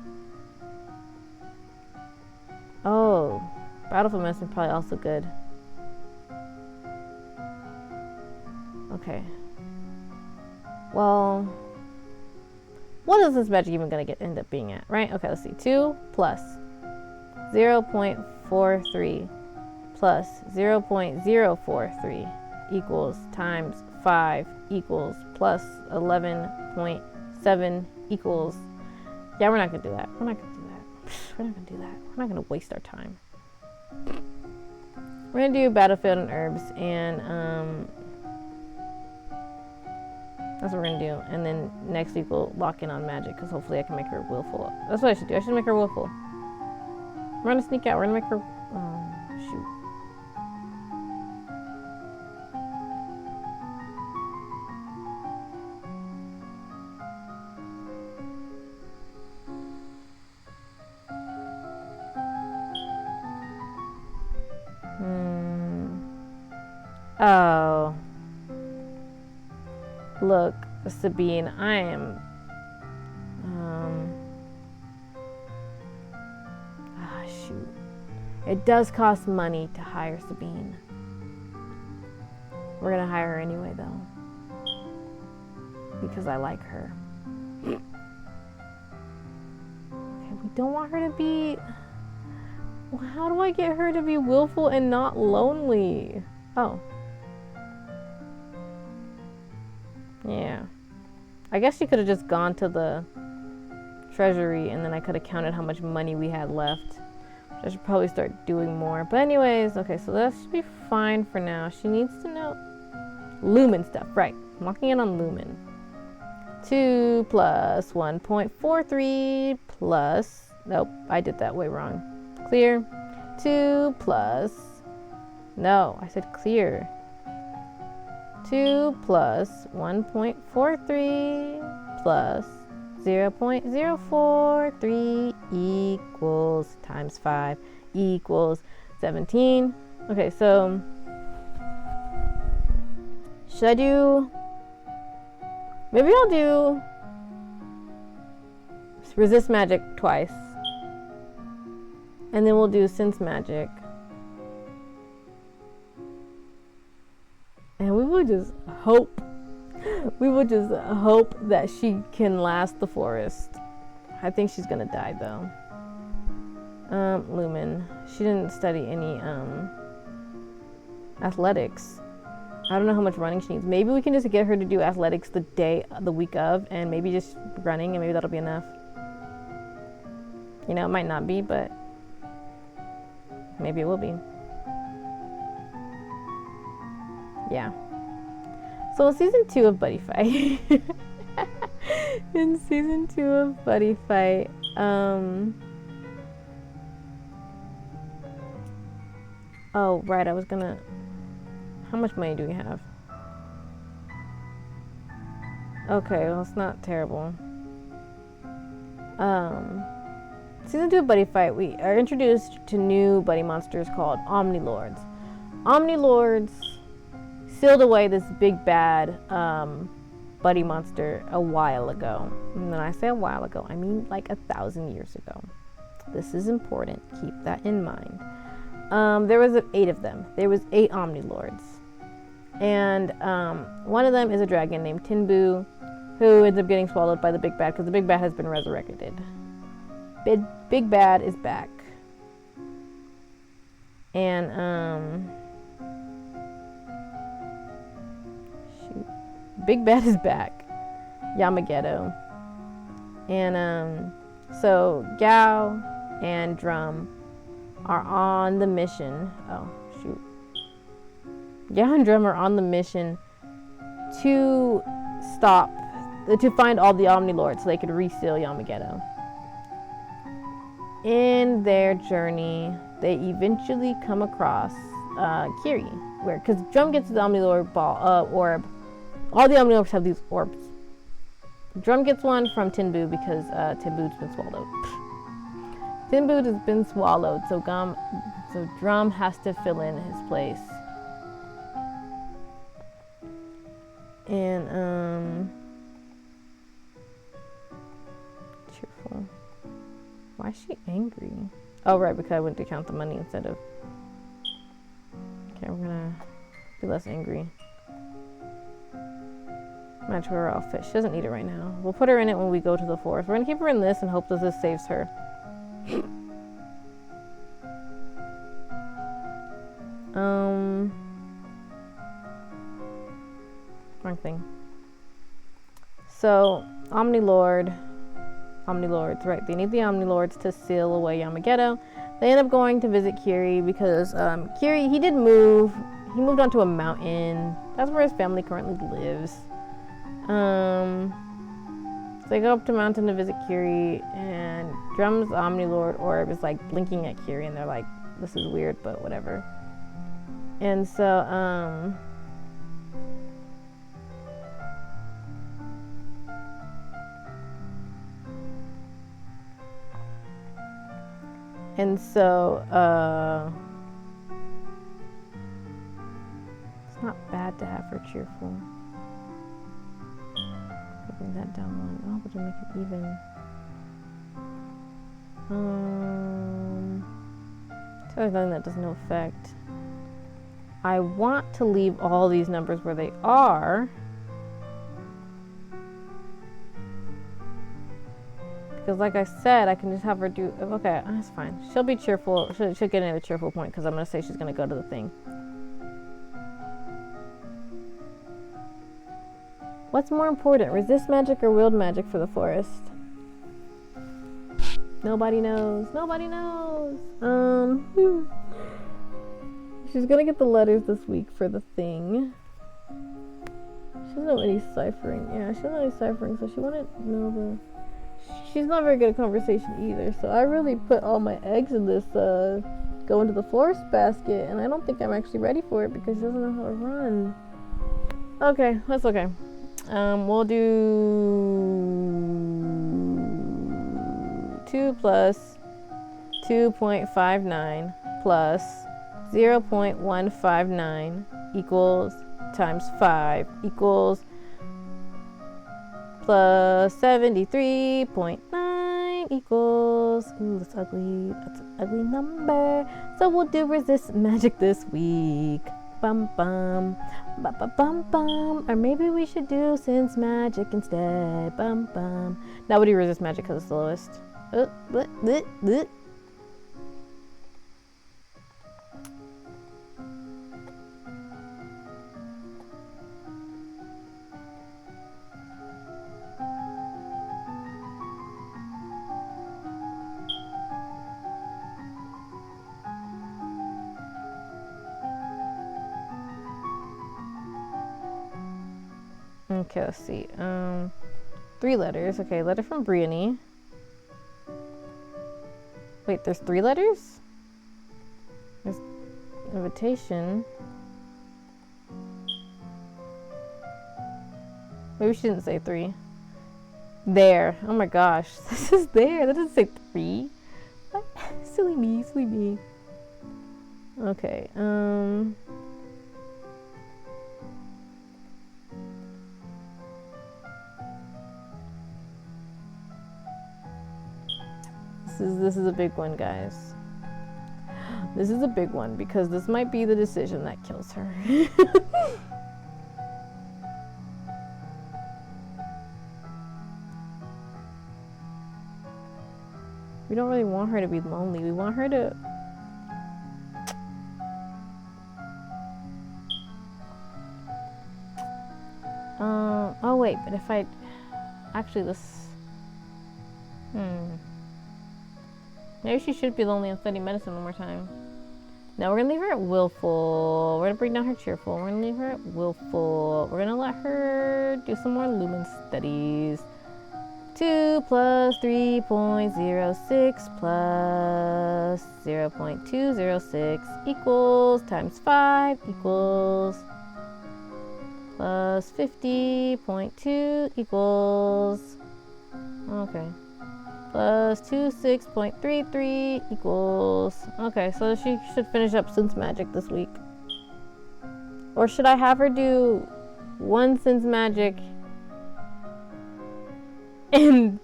Oh, battlefield medicine is probably also good. Okay. Well, what is this magic even gonna end up being at, right? Okay, let's see. 2 plus 0.43 plus 0.043 equals times 5 equals plus 11.7 equals... Yeah, we're not gonna do that. We're not gonna do that. We're not gonna do that. We're not gonna waste our time. We're gonna do battlefield and herbs, and that's what we're gonna do. And then next week we'll lock in on magic, because hopefully I can make her willful. That's what I should do. I should make her willful. We're gonna sneak out. We're gonna make her... Oh, shoot. Oh. Look, Sabine, I am... shoot. It does cost money to hire Sabine. We're gonna hire her anyway, though. Because I like her. Okay, we don't want her to be... Well, how do I get her to be willful and not lonely? Oh. Yeah. I guess she could have just gone to the treasury and then I could have counted how much money we had left. I should probably start doing more. But anyways, okay, so that should be fine for now. She needs to know lumen stuff. Right. I'm locking in on lumen. 2 plus 1.43 plus... Nope, I did that way wrong. Clear. 2 plus... No, I said clear. 2 plus 1.43 plus 0.043 equals times 5 equals 17. Okay, so should I do... Maybe I'll do resist magic twice. And then we'll do sense magic. And we will just hope. We will just hope that she can last the forest. I think she's gonna die though. Lumen. She didn't study any athletics. I don't know how much running she needs. Maybe we can just get her to do athletics the week of, and maybe just running, and maybe that'll be enough. You know, it might not be, but maybe it will be. Yeah. So in season 2 of Buddy Fight, in season 2 of Buddy Fight, Oh, right, I was gonna... How much money do we have? Okay, well, it's not terrible. Season 2 of Buddy Fight, we are introduced to new buddy monsters called Omnilords. Omnilords sealed away this big bad buddy monster a while ago. And when I say a while ago, I mean like 1,000 years ago. This is important. Keep that in mind. There was 8 of them. There was 8 Omnilords. And one of them is a dragon named Tinbu, who ends up getting swallowed by the big bad because the big bad has been resurrected. Big bad is back. And Big bad is back. Yamageto. And so Gao and Drum are on the mission. Oh shoot. Gao and Drum are on the mission to find all the Omnilords so they could reseal Yamageto. In their journey, they eventually come across Kiri, because Drum gets the Omnilord orb. All the Omnilords have these orbs. Drum gets one from Tinbu because Tinbu's been swallowed. Tinbu has been swallowed, so Drum has to fill in his place. And cheerful. Why is she angry? Oh, right, because I went to count the money instead of... Okay, we're gonna be less angry. Match her outfit. She doesn't need it right now. We'll put her in it when we go to the forest. We're gonna keep her in this and hope that this saves her. Wrong thing. So, Omnilords, right. They need the Omnilords to seal away Yamageto. They end up going to visit Kiri because Kiri, he did move. He moved onto a mountain. That's where his family currently lives. So they go up to mountain to visit Kiri, and Drum's Omnilord orb is like blinking at Kiri, and they're like, this is weird, but whatever. And so, it's not bad to have her cheerful. I'll bring that down one. Oh, but to make it even. So something that does no effect. I want to leave all these numbers where they are. Because like I said, I can just have her do... Okay, that's fine. She'll be cheerful. She'll get another cheerful point because I'm going to say she's going to go to the thing. What's more important, resist magic or wield magic for the forest? Nobody knows. Nobody knows. She's going to get the letters this week for the thing. She doesn't know any ciphering. Yeah, she doesn't know any ciphering, so she wouldn't know the... She's not very good at conversation either, so I really put all my eggs in this go into the forest basket, and I don't think I'm actually ready for it because she doesn't know how to run. Okay, that's okay. We'll do 2 plus 2.59 plus 0.159 equals times 5 equals plus 73.9 equals, ooh, that's ugly. That's an ugly number. So we'll do resist magic this week. Bum bum. Bum bum bum bum. Or maybe we should do sense magic instead. Bum bum. Now we'll do resist magic because it's the lowest. Bleh. Okay, let's see. 3 letters. Okay, letter from Briony. Wait, there's 3 letters? invitation. Maybe she didn't say 3. There. Oh my gosh. This is there. That doesn't say 3. What? Silly me, silly me. Okay. This is a big one, guys. This is a big one because this might be the decision that kills her. We don't really want her to be lonely. We want her to... Oh wait, but if I... Actually, this... Maybe she should be lonely and study medicine one more time. No, we're gonna leave her at willful. We're gonna bring down her cheerful. We're gonna leave her at willful. We're gonna let her do some more Lumens studies. 2 plus 3.06 plus 0.206 equals times 5 equals plus 50.2 equals, okay, plus 26.33 equals, okay, so she should finish up Sense Magic this week. Or should I have her do 1 Sense Magic and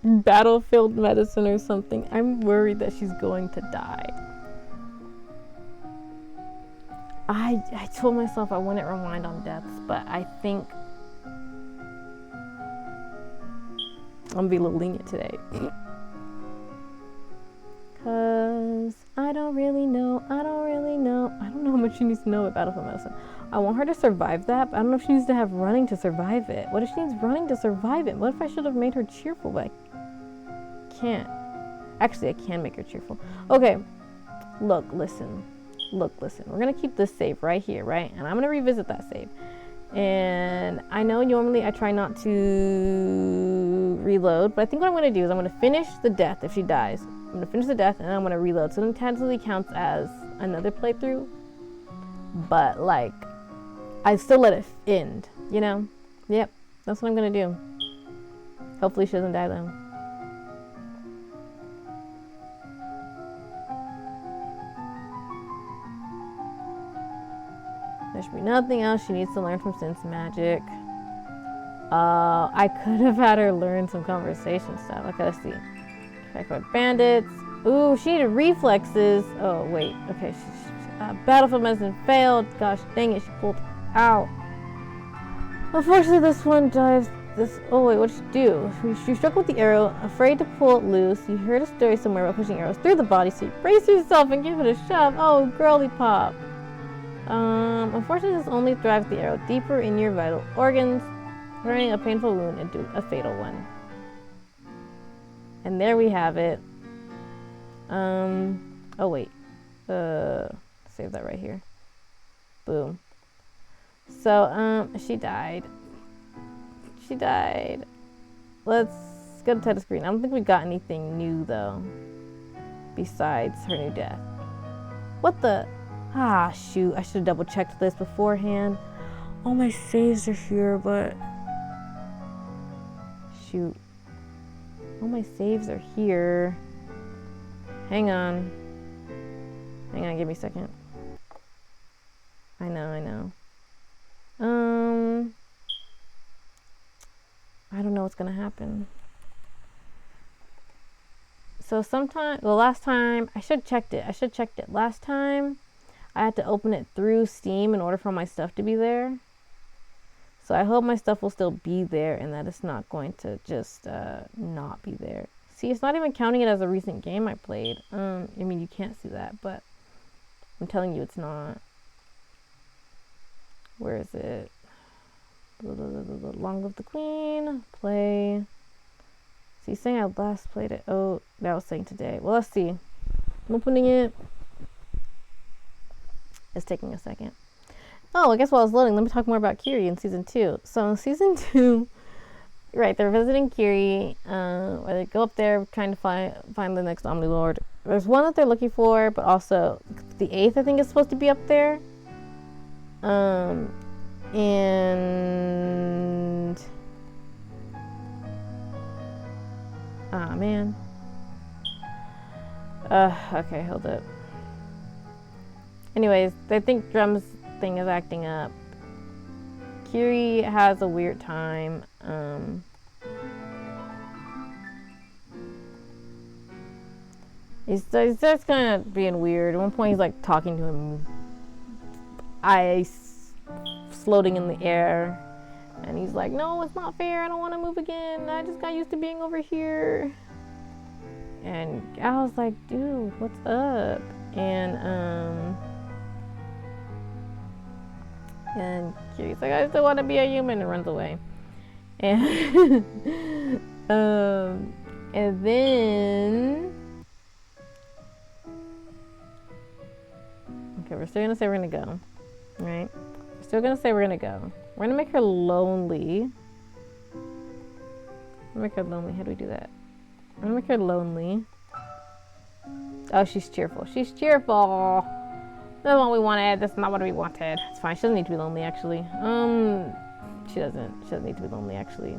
Battlefield Medicine or something? I'm worried that she's going to die. I told myself I wouldn't rewind on deaths, but I think I'm gonna be a little lenient today. Cause I don't really know. I don't know how much she needs to know about Battlefield Medicine. I want her to survive that, but I don't know if she needs to have running to survive it. What if she needs running to survive it? What if I should have made her cheerful, but I can't? Actually, I can make her cheerful. Okay, look, listen. We're gonna keep this save right here, right? And I'm gonna revisit that save. And I know normally I try not to reload, but I think what I'm gonna do is I'm gonna finish the death if she dies. I'm gonna finish the death and then I'm gonna reload. So it technically counts as another playthrough, but like, I still let it end, you know? Yep, that's what I'm gonna do. Hopefully she doesn't die though. There should be nothing else she needs to learn from Sense Magic. I could have had her learn some conversation stuff. Okay, let's see. Check for bandits. Ooh, she needed reflexes. Oh, wait. Okay, Battlefield Medicine failed. Gosh dang it, she pulled out. Unfortunately, this one dives. Oh, wait, what did she do? She struck with the arrow, afraid to pull it loose. You heard a story somewhere about pushing arrows through the body, so you brace yourself and give it a shove. Oh, girly pop. Unfortunately, this only drives the arrow deeper in your vital organs, turning a painful wound into a fatal one. And there we have it. Oh wait. Save that right here. Boom. So, she died. Let's go to title screen. I don't think we got anything new though, besides her new death. What the? Ah, shoot. I should have double checked this beforehand. All my saves are here, but... Shoot. All my saves are here. Hang on, give me a second. I know. I don't know what's gonna happen. So last time, I should have checked it. Last time, I had to open it through Steam in order for my stuff to be there. So I hope my stuff will still be there and that it's not going to just not be there. See, it's not even counting it as a recent game I played. I mean, you can't see that, but I'm telling you it's not. Where is it? Long Live the Queen. Play. See, saying I last played it. Oh, that was saying today. Well, let's see. I'm opening it. It's taking a second. Oh, I guess while I was loading, let me talk more about Kiri in season 2. So in season 2, right, they're visiting Kiri, where they go up there trying to find the next Omnilord. There's one that they're looking for, but also the 8th, I think, is supposed to be up there. And man. Okay, hold up. Anyways, I think drums thing is acting up. Kiri has a weird time. He starts kind of being weird. At one point, he's like talking to him, eyes floating in the air, and he's like, "No, it's not fair. I don't want to move again. I just got used to being over here." And I was like, "Dude, what's up?" And Kiri's like, "I still want to be a human," and runs away. And and then. Okay, we're still gonna say we're gonna go, right? We're still gonna say we're gonna go. We're gonna make her lonely. Make her lonely. How do we do that? I'm gonna make her lonely. Oh, she's cheerful. She's cheerful. That's what we wanted. That's not what we wanted. It's fine. She doesn't need to be lonely, actually. She doesn't. She doesn't need to be lonely, actually.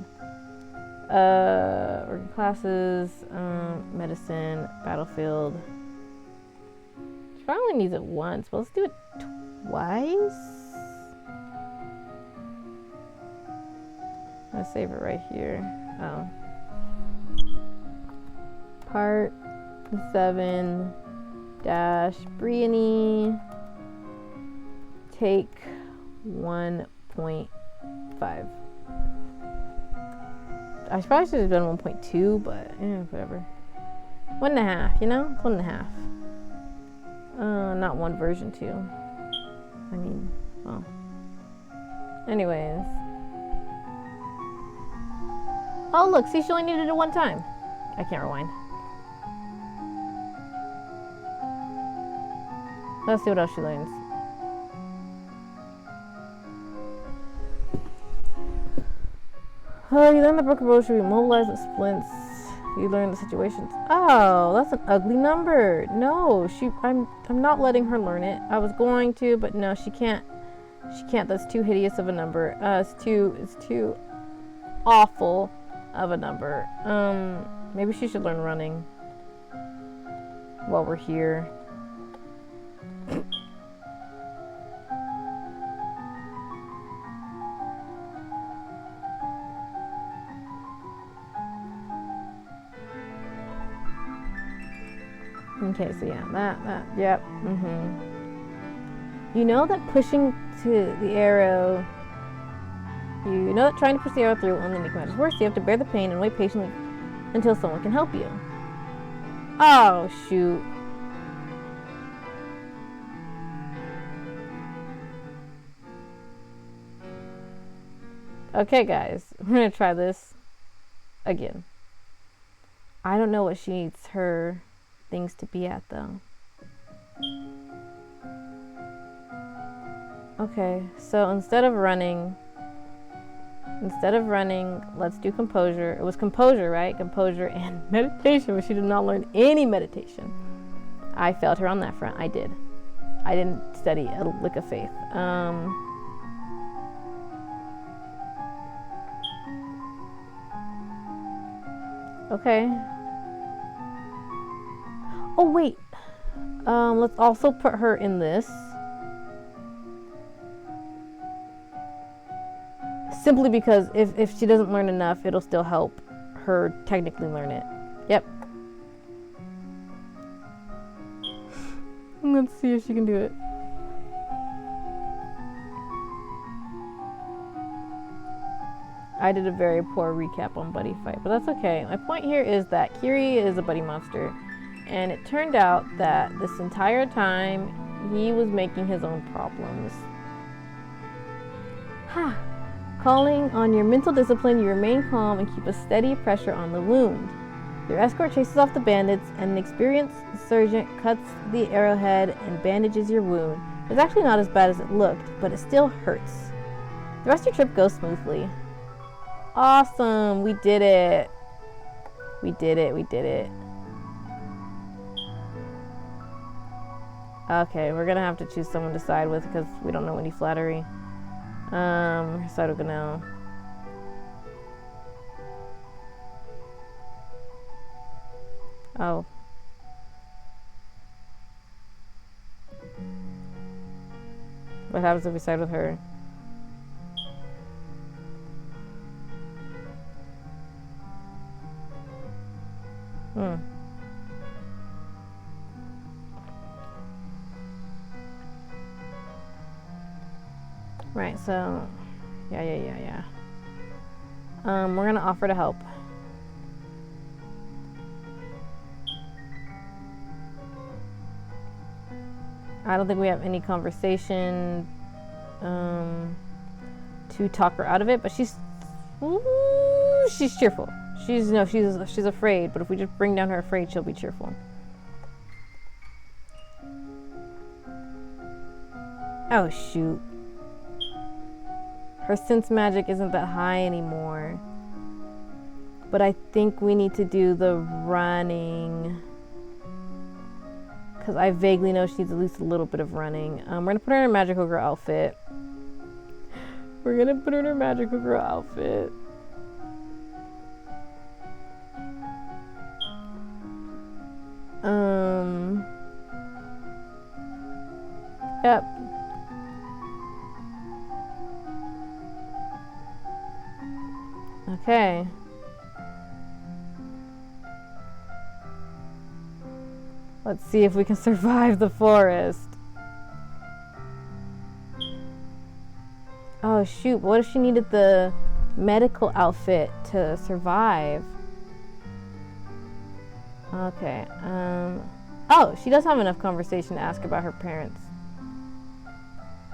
Working classes, medicine, battlefield. Probably needs it once, but let's do it twice. I'm gonna save it right here. Oh. Part 7 dash Briony take 1.5. I probably should have done 1.2, but whatever. 1.5, you know? 1.5. Not one version 2. I mean, well. Anyways. Oh, look, see, she only needed it one time. I can't rewind. Let's see what else she learns. Oh, you learn the broken road should be mobilized with splints. You learn the situations. Oh, that's an ugly number. No, I'm not letting her learn it. I was going to, but no, she can't. She can't. That's too hideous of a number. It's too awful of a number. Maybe she should learn running while we're here. Okay, so yeah, yep, You know that pushing to the arrow, you know that trying to push the arrow through only makes matters worse. You have to bear the pain and wait patiently until someone can help you. Oh, shoot. Okay, guys, we're gonna try this again. I don't know what she needs her things to be at, though. Okay, so instead of running, let's do composure. It was composure, right? Composure and meditation, but she did not learn any meditation. I failed her on that front. I did. I didn't study a lick of faith. Okay. Oh, wait. Let's also put her in this. Simply because if she doesn't learn enough, it'll still help her technically learn it. Yep. Let's see if she can do it. I did a very poor recap on Buddy Fight, but that's okay. My point here is that Kiri is a buddy monster. And it turned out that this entire time, he was making his own problems. Ha! Calling on your mental discipline, you remain calm and keep a steady pressure on the wound. Your escort chases off the bandits, and an experienced surgeon cuts the arrowhead and bandages your wound. It's actually not as bad as it looked, but it still hurts. The rest of your trip goes smoothly. Awesome! We did it! We did it. Okay, we're gonna have to choose someone to side with because we don't know any flattery. Side with Ganel. Oh. What happens if we side with her? Right, so yeah. We're gonna offer to help. I don't think we have any conversation to talk her out of it, but she's cheerful. She's afraid, but if we just bring down her afraid, she'll be cheerful. Oh shoot. Her sense magic isn't that high anymore. But I think we need to do the running. Because I vaguely know she needs at least a little bit of running. We're going to put her in a magical girl outfit. Yep. Okay. Let's see if we can survive the forest. Oh shoot, what if she needed the medical outfit to survive? Okay, oh, she does have enough conversation to ask about her parents.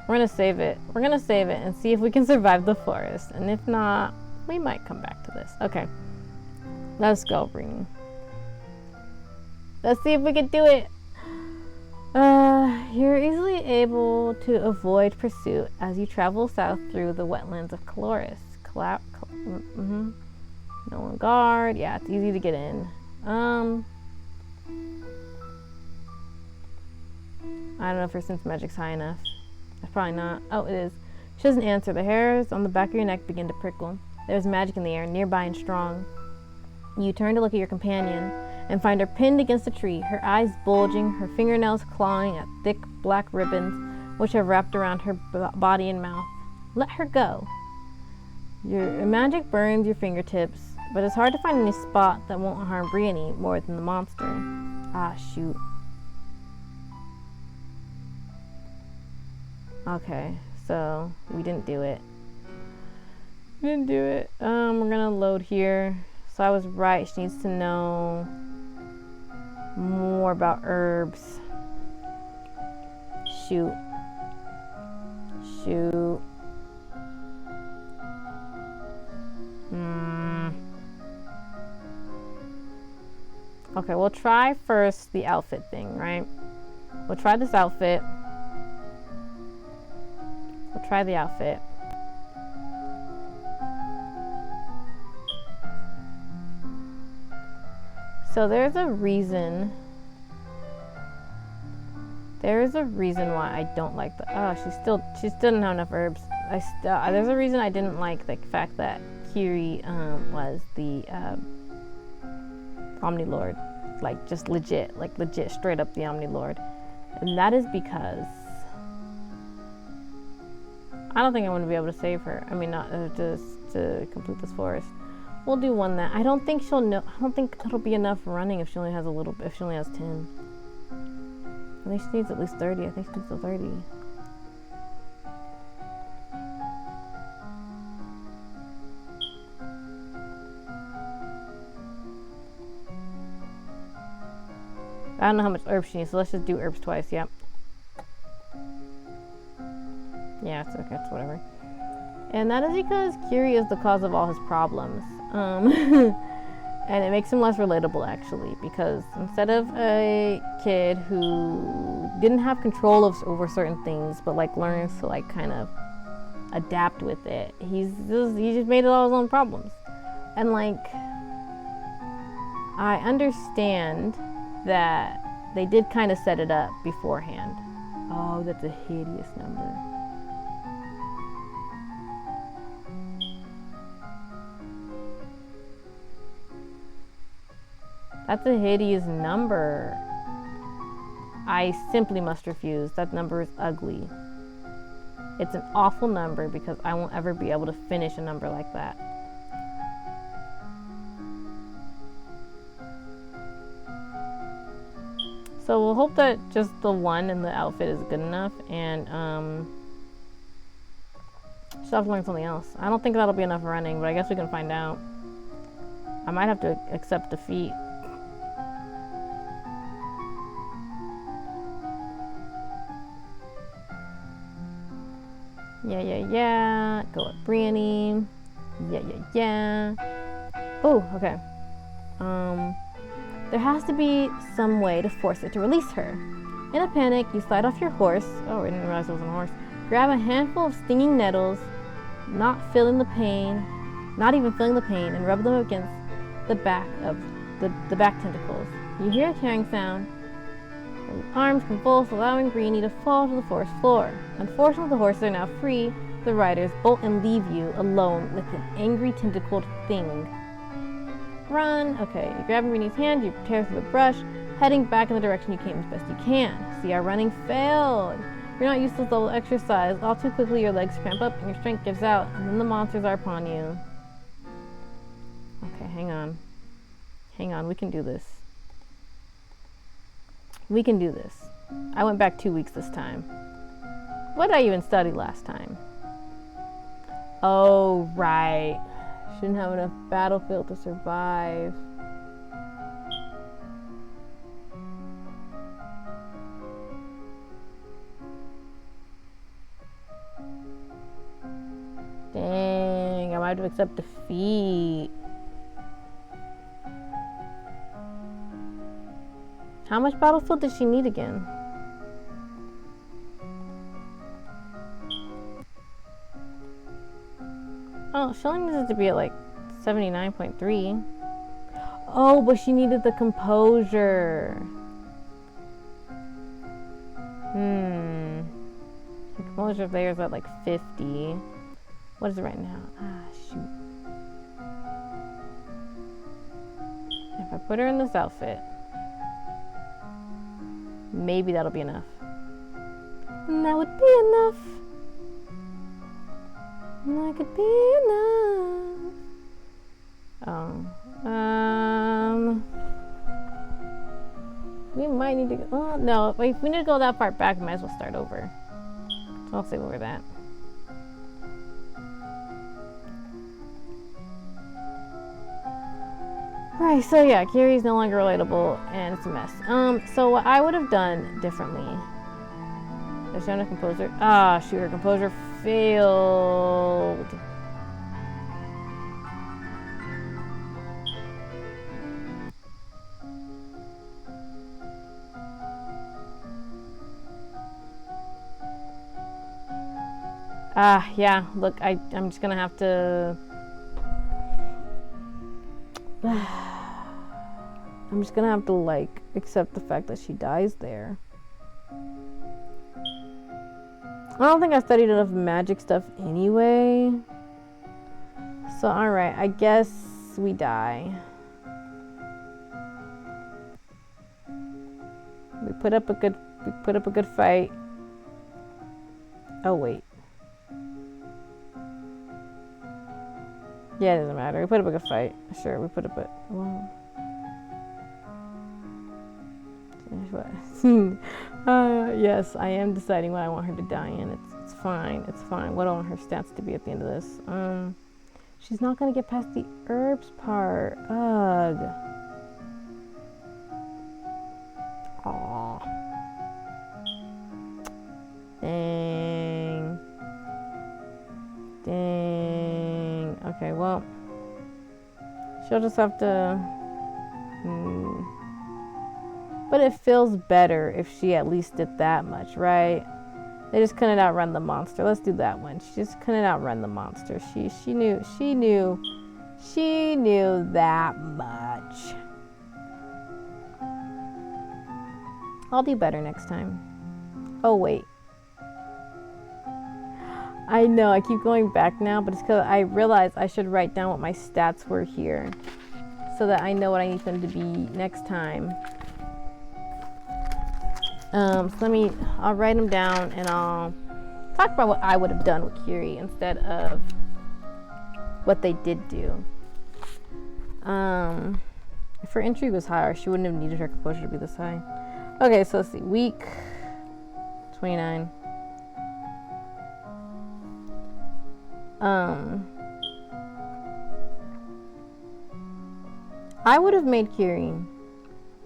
We're gonna save it. And see if we can survive the forest. And if not, we might come back to this. Okay, let's go, Briony. Let's see if we can do it. You're easily able to avoid pursuit as you travel south through the wetlands of Caloris. No one guard. Yeah, it's easy to get in. I don't know if her sense magic's high enough. That's probably not. Oh, it is. She doesn't answer. The hairs on the back of your neck begin to prickle. There's magic in the air, nearby and strong. You turn to look at your companion and find her pinned against a tree, her eyes bulging, her fingernails clawing at thick black ribbons which have wrapped around her body and mouth. Let her go. Your magic burns your fingertips, but it's hard to find any spot that won't harm Briony more than the monster. Ah, shoot. Okay, so we didn't do it. We're gonna load here. So I was right, she needs to know more about herbs. Shoot. Okay, we'll try first the outfit thing, right? We'll try this outfit. We'll try the outfit. So there's a reason why I don't like the, she still didn't have enough herbs. There's a reason I didn't like the fact that Kiri was the Omnilord, like just legit straight up the Omnilord, and that is because I don't think I'm going to be able to save her. I mean, not just to complete this forest. We'll do one that I don't think she'll know. I don't think it'll be enough running if she only has a little bit. If she only has 10, I think she needs at least 30. I think she needs the 30. I don't know how much herbs she needs, so let's just do herbs twice. Yep. Yeah, it's okay. It's whatever. And that is because Kiri is the cause of all his problems. And it makes him less relatable, actually, because instead of a kid who didn't have control over certain things, but like learns to like kind of adapt with it, he just made it all his own problems. And like, I understand that they did kind of set it up beforehand. Oh, that's a hideous number. That's a hideous number. I simply must refuse. That number is ugly. It's an awful number because I won't ever be able to finish a number like that. So we'll hope that just the one in the outfit is good enough, and she'll have to learn something else. I don't think that'll be enough running, but I guess we can find out. I might have to accept defeat. Yeah. Go with Briony. Yeah. Oh, okay. There has to be some way to force it to release her. In a panic, you slide off your horse. Oh, I didn't realize it was a horse. Grab a handful of stinging nettles, not even feeling the pain, and rub them against the back of the back tentacles. You hear a tearing sound. The arms convulse, allowing Briony to fall to the forest floor. Unfortunately, the horses are now free. The riders bolt and leave you alone with an angry tentacled thing. Run. Okay, you grab Briony's hand, you tear through the brush, heading back in the direction you came as best you can. See, our running failed. You're not used to this level of exercise. All too quickly, your legs cramp up and your strength gives out, and then the monsters are upon you. Okay, hang on. We can do this. I went back 2 weeks this time. What did I even study last time? Oh, right. Shouldn't have enough battlefield to survive. Dang, I might have to accept defeat. How much battlefield does she need again? Oh, she only needs it to be at like 79.3. Oh, but she needed the composure. The composure there is at like 50. What is it right now? Shoot. If I put her in this outfit, maybe that'll be enough. And that would be enough. That could be enough. We might need to go. Oh, no, if we need to go that far back, we might as well start over. So I'll save over that. Right, so yeah, Kiri's no longer relatable, and it's a mess. So what I would have done differently. There's no composer. Shoot, her composure failed. Yeah, look, I'm just gonna have to... I'm just gonna have to, like, accept the fact that she dies there. I don't think I studied enough magic stuff anyway. So, alright, I guess we die. We put up a good fight. Oh, wait. Yeah, it doesn't matter. We put up a good fight. Sure, we put up a... Well, yes, I am deciding what I want her to die in. It's fine. It's fine. What do I want her stats to be at the end of this? She's not gonna get past the herbs part. Ugh. Aw. Dang. Okay, well, she'll just have to... But it feels better if she at least did that much, right? They just couldn't outrun the monster. Let's do that one. She just couldn't outrun the monster. She knew that much. I'll do better next time. Oh, wait. I know, I keep going back now, but it's because I realized I should write down what my stats were here so that I know what I need them to be next time. So I'll write them down and I'll talk about what I would have done with Kiri instead of what they did do. If her intrigue was higher, she wouldn't have needed her composure to be this high. Okay, so let's see. Week 29. I would have made Kiri.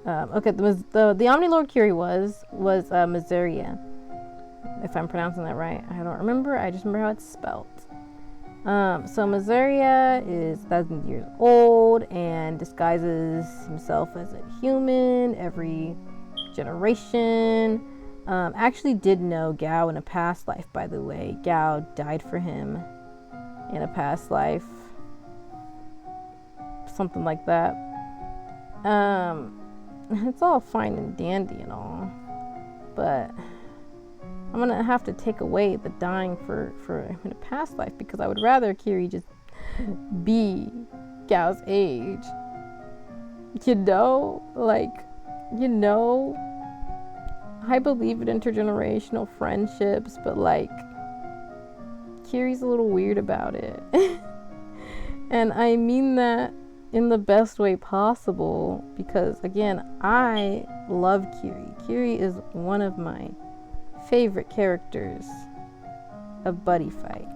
Okay, the Omni Lord Kiri was Miscellaneous, if I'm pronouncing that right. I don't remember. I just remember how it's spelled. So Miscellaneous is 1,000 years old and disguises himself as a human every generation. Actually did know Gao in a past life, by the way. Gao died for him in a past life. Something like that. It's all fine and dandy and all, but I'm gonna have to take away the dying for in a past life because I would rather Kiri just be Gao's age. I believe in intergenerational friendships, but like Kiri's a little weird about it. And I mean that in the best way possible because, again, I love Kiri. Kiri is one of my favorite characters of Buddyfight.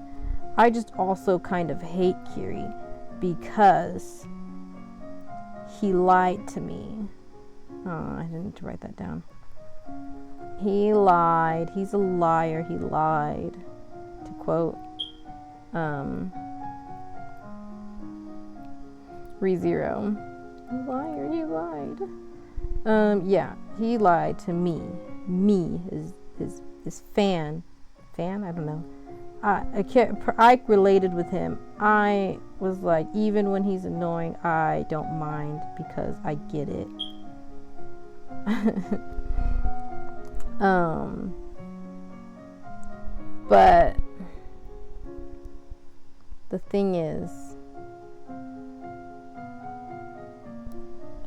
I just also kind of hate Kiri because he lied to me. Oh, I didn't need to write that down. He lied. He's a liar. He lied. To quote ReZero. Liar, you lied. Yeah, he lied to me. Me, his fan. Fan? I don't know. I related with him. I was like, even when he's annoying, I don't mind because I get it. But the thing is,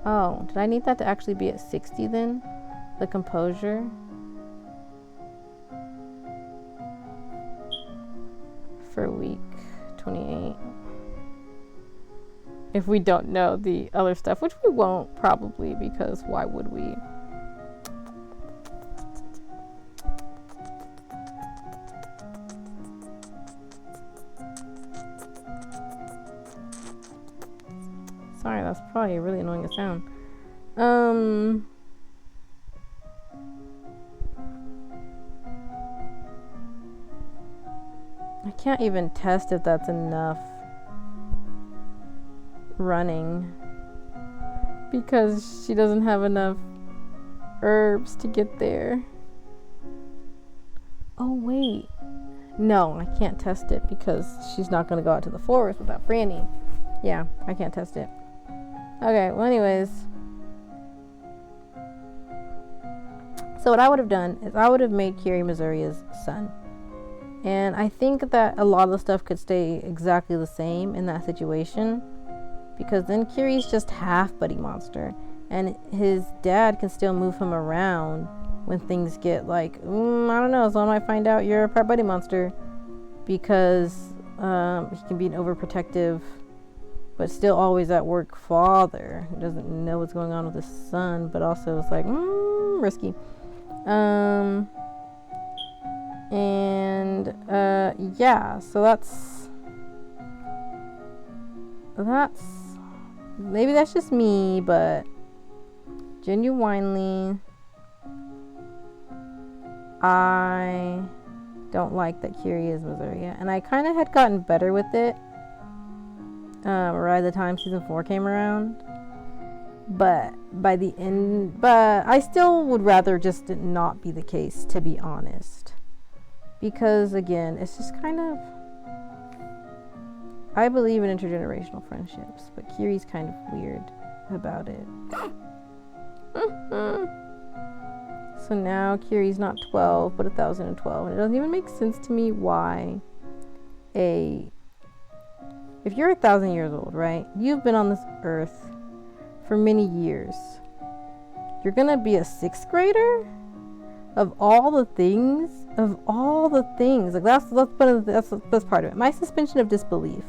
oh, did I need that to actually be at 60 then? The composure? For week 28. If we don't know the other stuff, which we won't probably, because why would we? Sorry, that's probably a really annoying sound. I can't even test if that's enough running because she doesn't have enough herbs to get there. Oh wait, no, I can't test it because she's not going to go out to the forest without Briony. Yeah, I can't test it. Okay, well anyways, so what I would have done is I would have made Kiri Miscellaneous' son. And I think that a lot of the stuff could stay exactly the same in that situation because then Kiri's just half Buddy Monster and his dad can still move him around when things get like, I don't know, someone might find out you're a part Buddy Monster because he can be an overprotective but still always at work father who doesn't know what's going on with his son but also is like, risky. Yeah, so that's maybe that's just me, but genuinely I don't like that Kiri is Miscellaneous, and I kind of had gotten better with it right at the time season 4 came around, but by the end, but I still would rather just it not be the case, to be honest. Because again, it's just kind of, I believe in intergenerational friendships, but Kiri's kind of weird about it. So now Kiri's not 12, but 1012. And it doesn't even make sense to me why if you're 1,000 years old, right? You've been on this earth for many years. You're gonna be a 6th grader? Of all the things? Like that's part of it. My suspension of disbelief.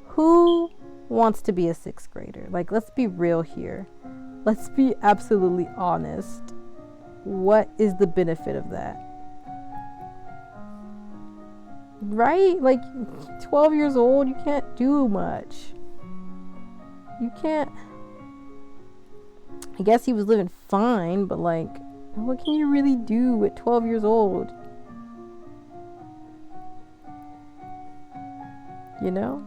Who wants to be a 6th grader? Like, let's be real here. Let's be absolutely honest. What is the benefit of that? Right? Like, 12 years old, you can't do much. You can't. I guess he was living fine, but like, what can you really do at 12 years old? You know?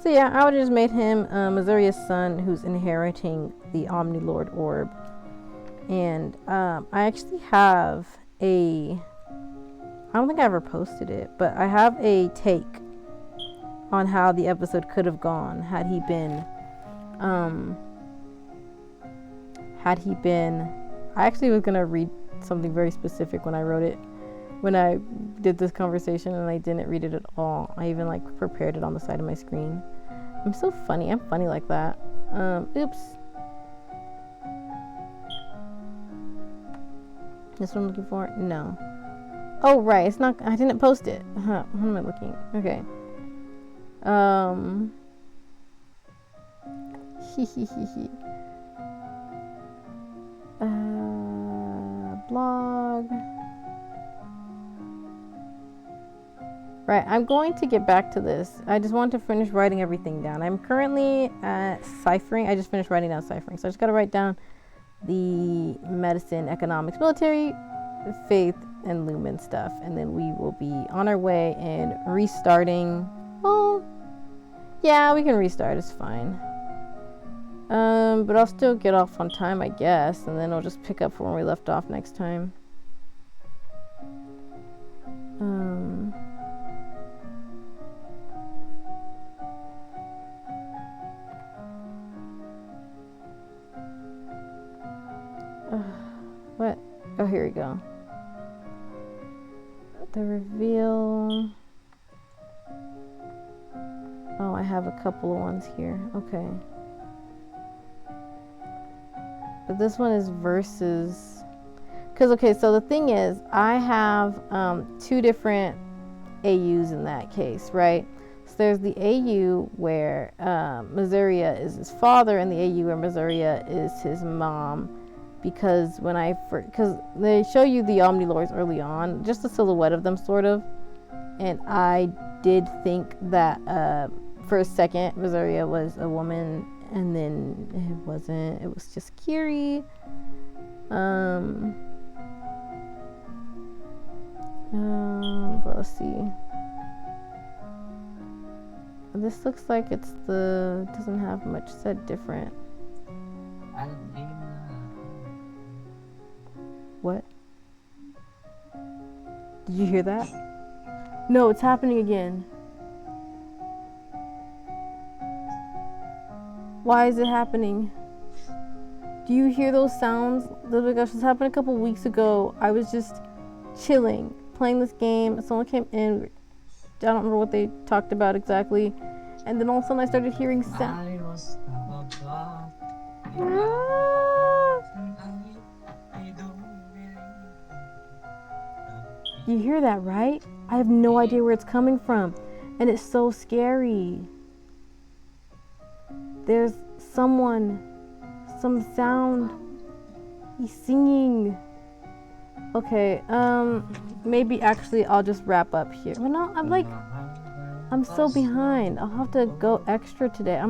So yeah, I would have just made him Missouria's son who's inheriting the Omnilord orb. And I actually have I don't think I ever posted it, but I have a take on how the episode could have gone had he been I actually was gonna read something very specific when I wrote it, when I did this conversation, and I didn't read it at all. I even like prepared it on the side of my screen. I'm so funny. I'm funny like that. Oops. This one I'm looking for? No. Oh, right. It's not. I didn't post it. What am I looking? Okay. Blog. Right, I'm going to get back to this. I just want to finish writing everything down. I'm currently ciphering. I just finished writing down ciphering. So I just got to write down the medicine, economics, military, faith, and Lumen stuff. And then we will be on our way and restarting. Oh, yeah, we can restart. It's fine. But I'll still get off on time, I guess. And then I'll just pick up from where we left off next time. What? Oh, here we go. The reveal. Oh, I have a couple of ones here. Okay. But this one is versus. Because, okay, so the thing is, I have 2 different AUs in that case, right? So there's the AU where Missouriya is his father, and the AU where Missouriya is his mom. Because because they show you the Omnilords early on, just a silhouette of them, sort of. And I did think that for a second, Missouriya was a woman, and then it wasn't. It was just Kiri. But let's see. This looks like doesn't have much said different. What? Did you hear that? No, it's happening again. Why is it happening? Do you hear those sounds? Oh my gosh, this happened a couple weeks ago. I was just chilling, playing this game. Someone came in. I don't remember what they talked about exactly. And then all of a sudden I started hearing sounds. You hear that, right? I have no idea where it's coming from. And it's so scary. There's some sound. He's singing. Okay, maybe actually I'll just wrap up here. But no, I'm so behind. I'll have to go extra today.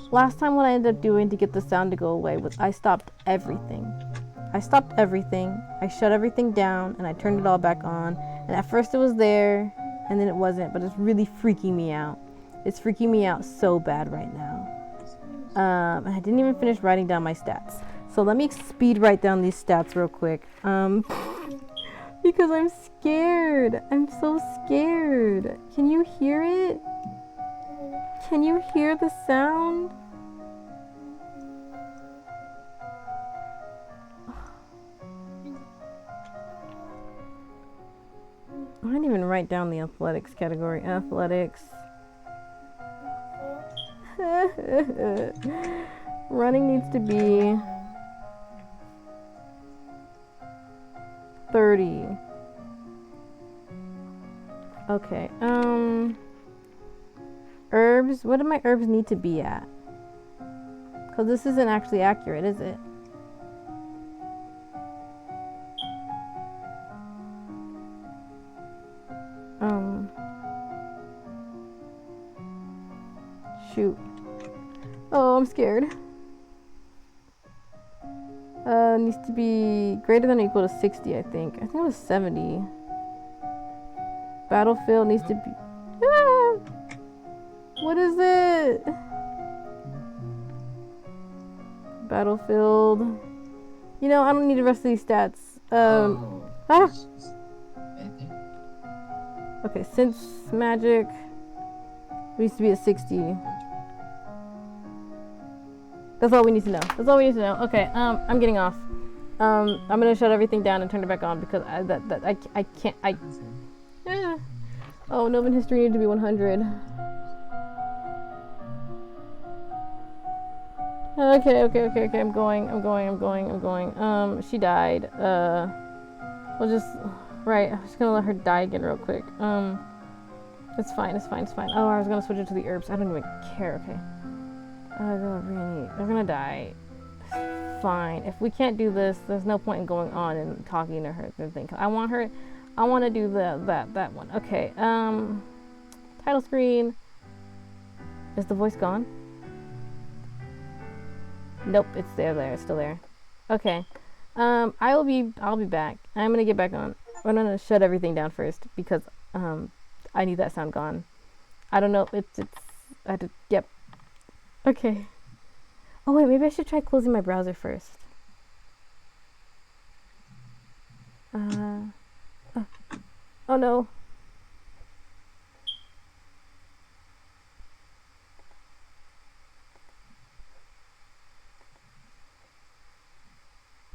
Last time what I ended up doing to get the sound to go away was I stopped everything. I shut everything down, and I turned it all back on. And at first it was there, and then it wasn't, but it's really freaking me out. It's freaking me out so bad right now. And I didn't even finish writing down my stats. So let me speed write down these stats real quick. Because I'm scared. I'm so scared. Can you hear it? Can you hear the sound? I didn't even write down the athletics category. Athletics. Running needs to be 30. Okay. Herbs. What do my herbs need to be at? Because this isn't actually accurate, is it? Shoot. Oh, I'm scared. Needs to be greater than or equal to 60, I think. I think it was 70. Battlefield needs to be... Ah! What is it? Battlefield. You know, I don't need the rest of these stats. Okay, since magic needs to be at 60. That's all we need to know. That's all we need to know. Okay, I'm getting off. I'm gonna shut everything down and turn it back on because I can't. Yeah. Oh, Novan history needed to be 100. Okay. I'm going. She died. We'll just. Right. I'm just gonna let her die again real quick. It's fine. Oh, I was gonna switch it to the herbs. I don't even care. Okay. Briony. They're gonna die. Fine. If we can't do this, there's no point in going on and talking to her. I want to do that one. Okay. Title screen. Is the voice gone? Nope, it's there. It's still there. Okay. I'll be back. I'm gonna get back on. I'm gonna shut everything down first because I need that sound gone. I don't know. It's. I had to. Yep. Okay. Oh wait, maybe I should try closing my browser first. Oh no.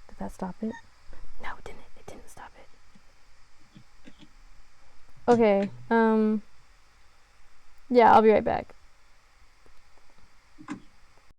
Did that stop it? No, it didn't. It didn't stop it. Okay. Yeah, I'll be right back.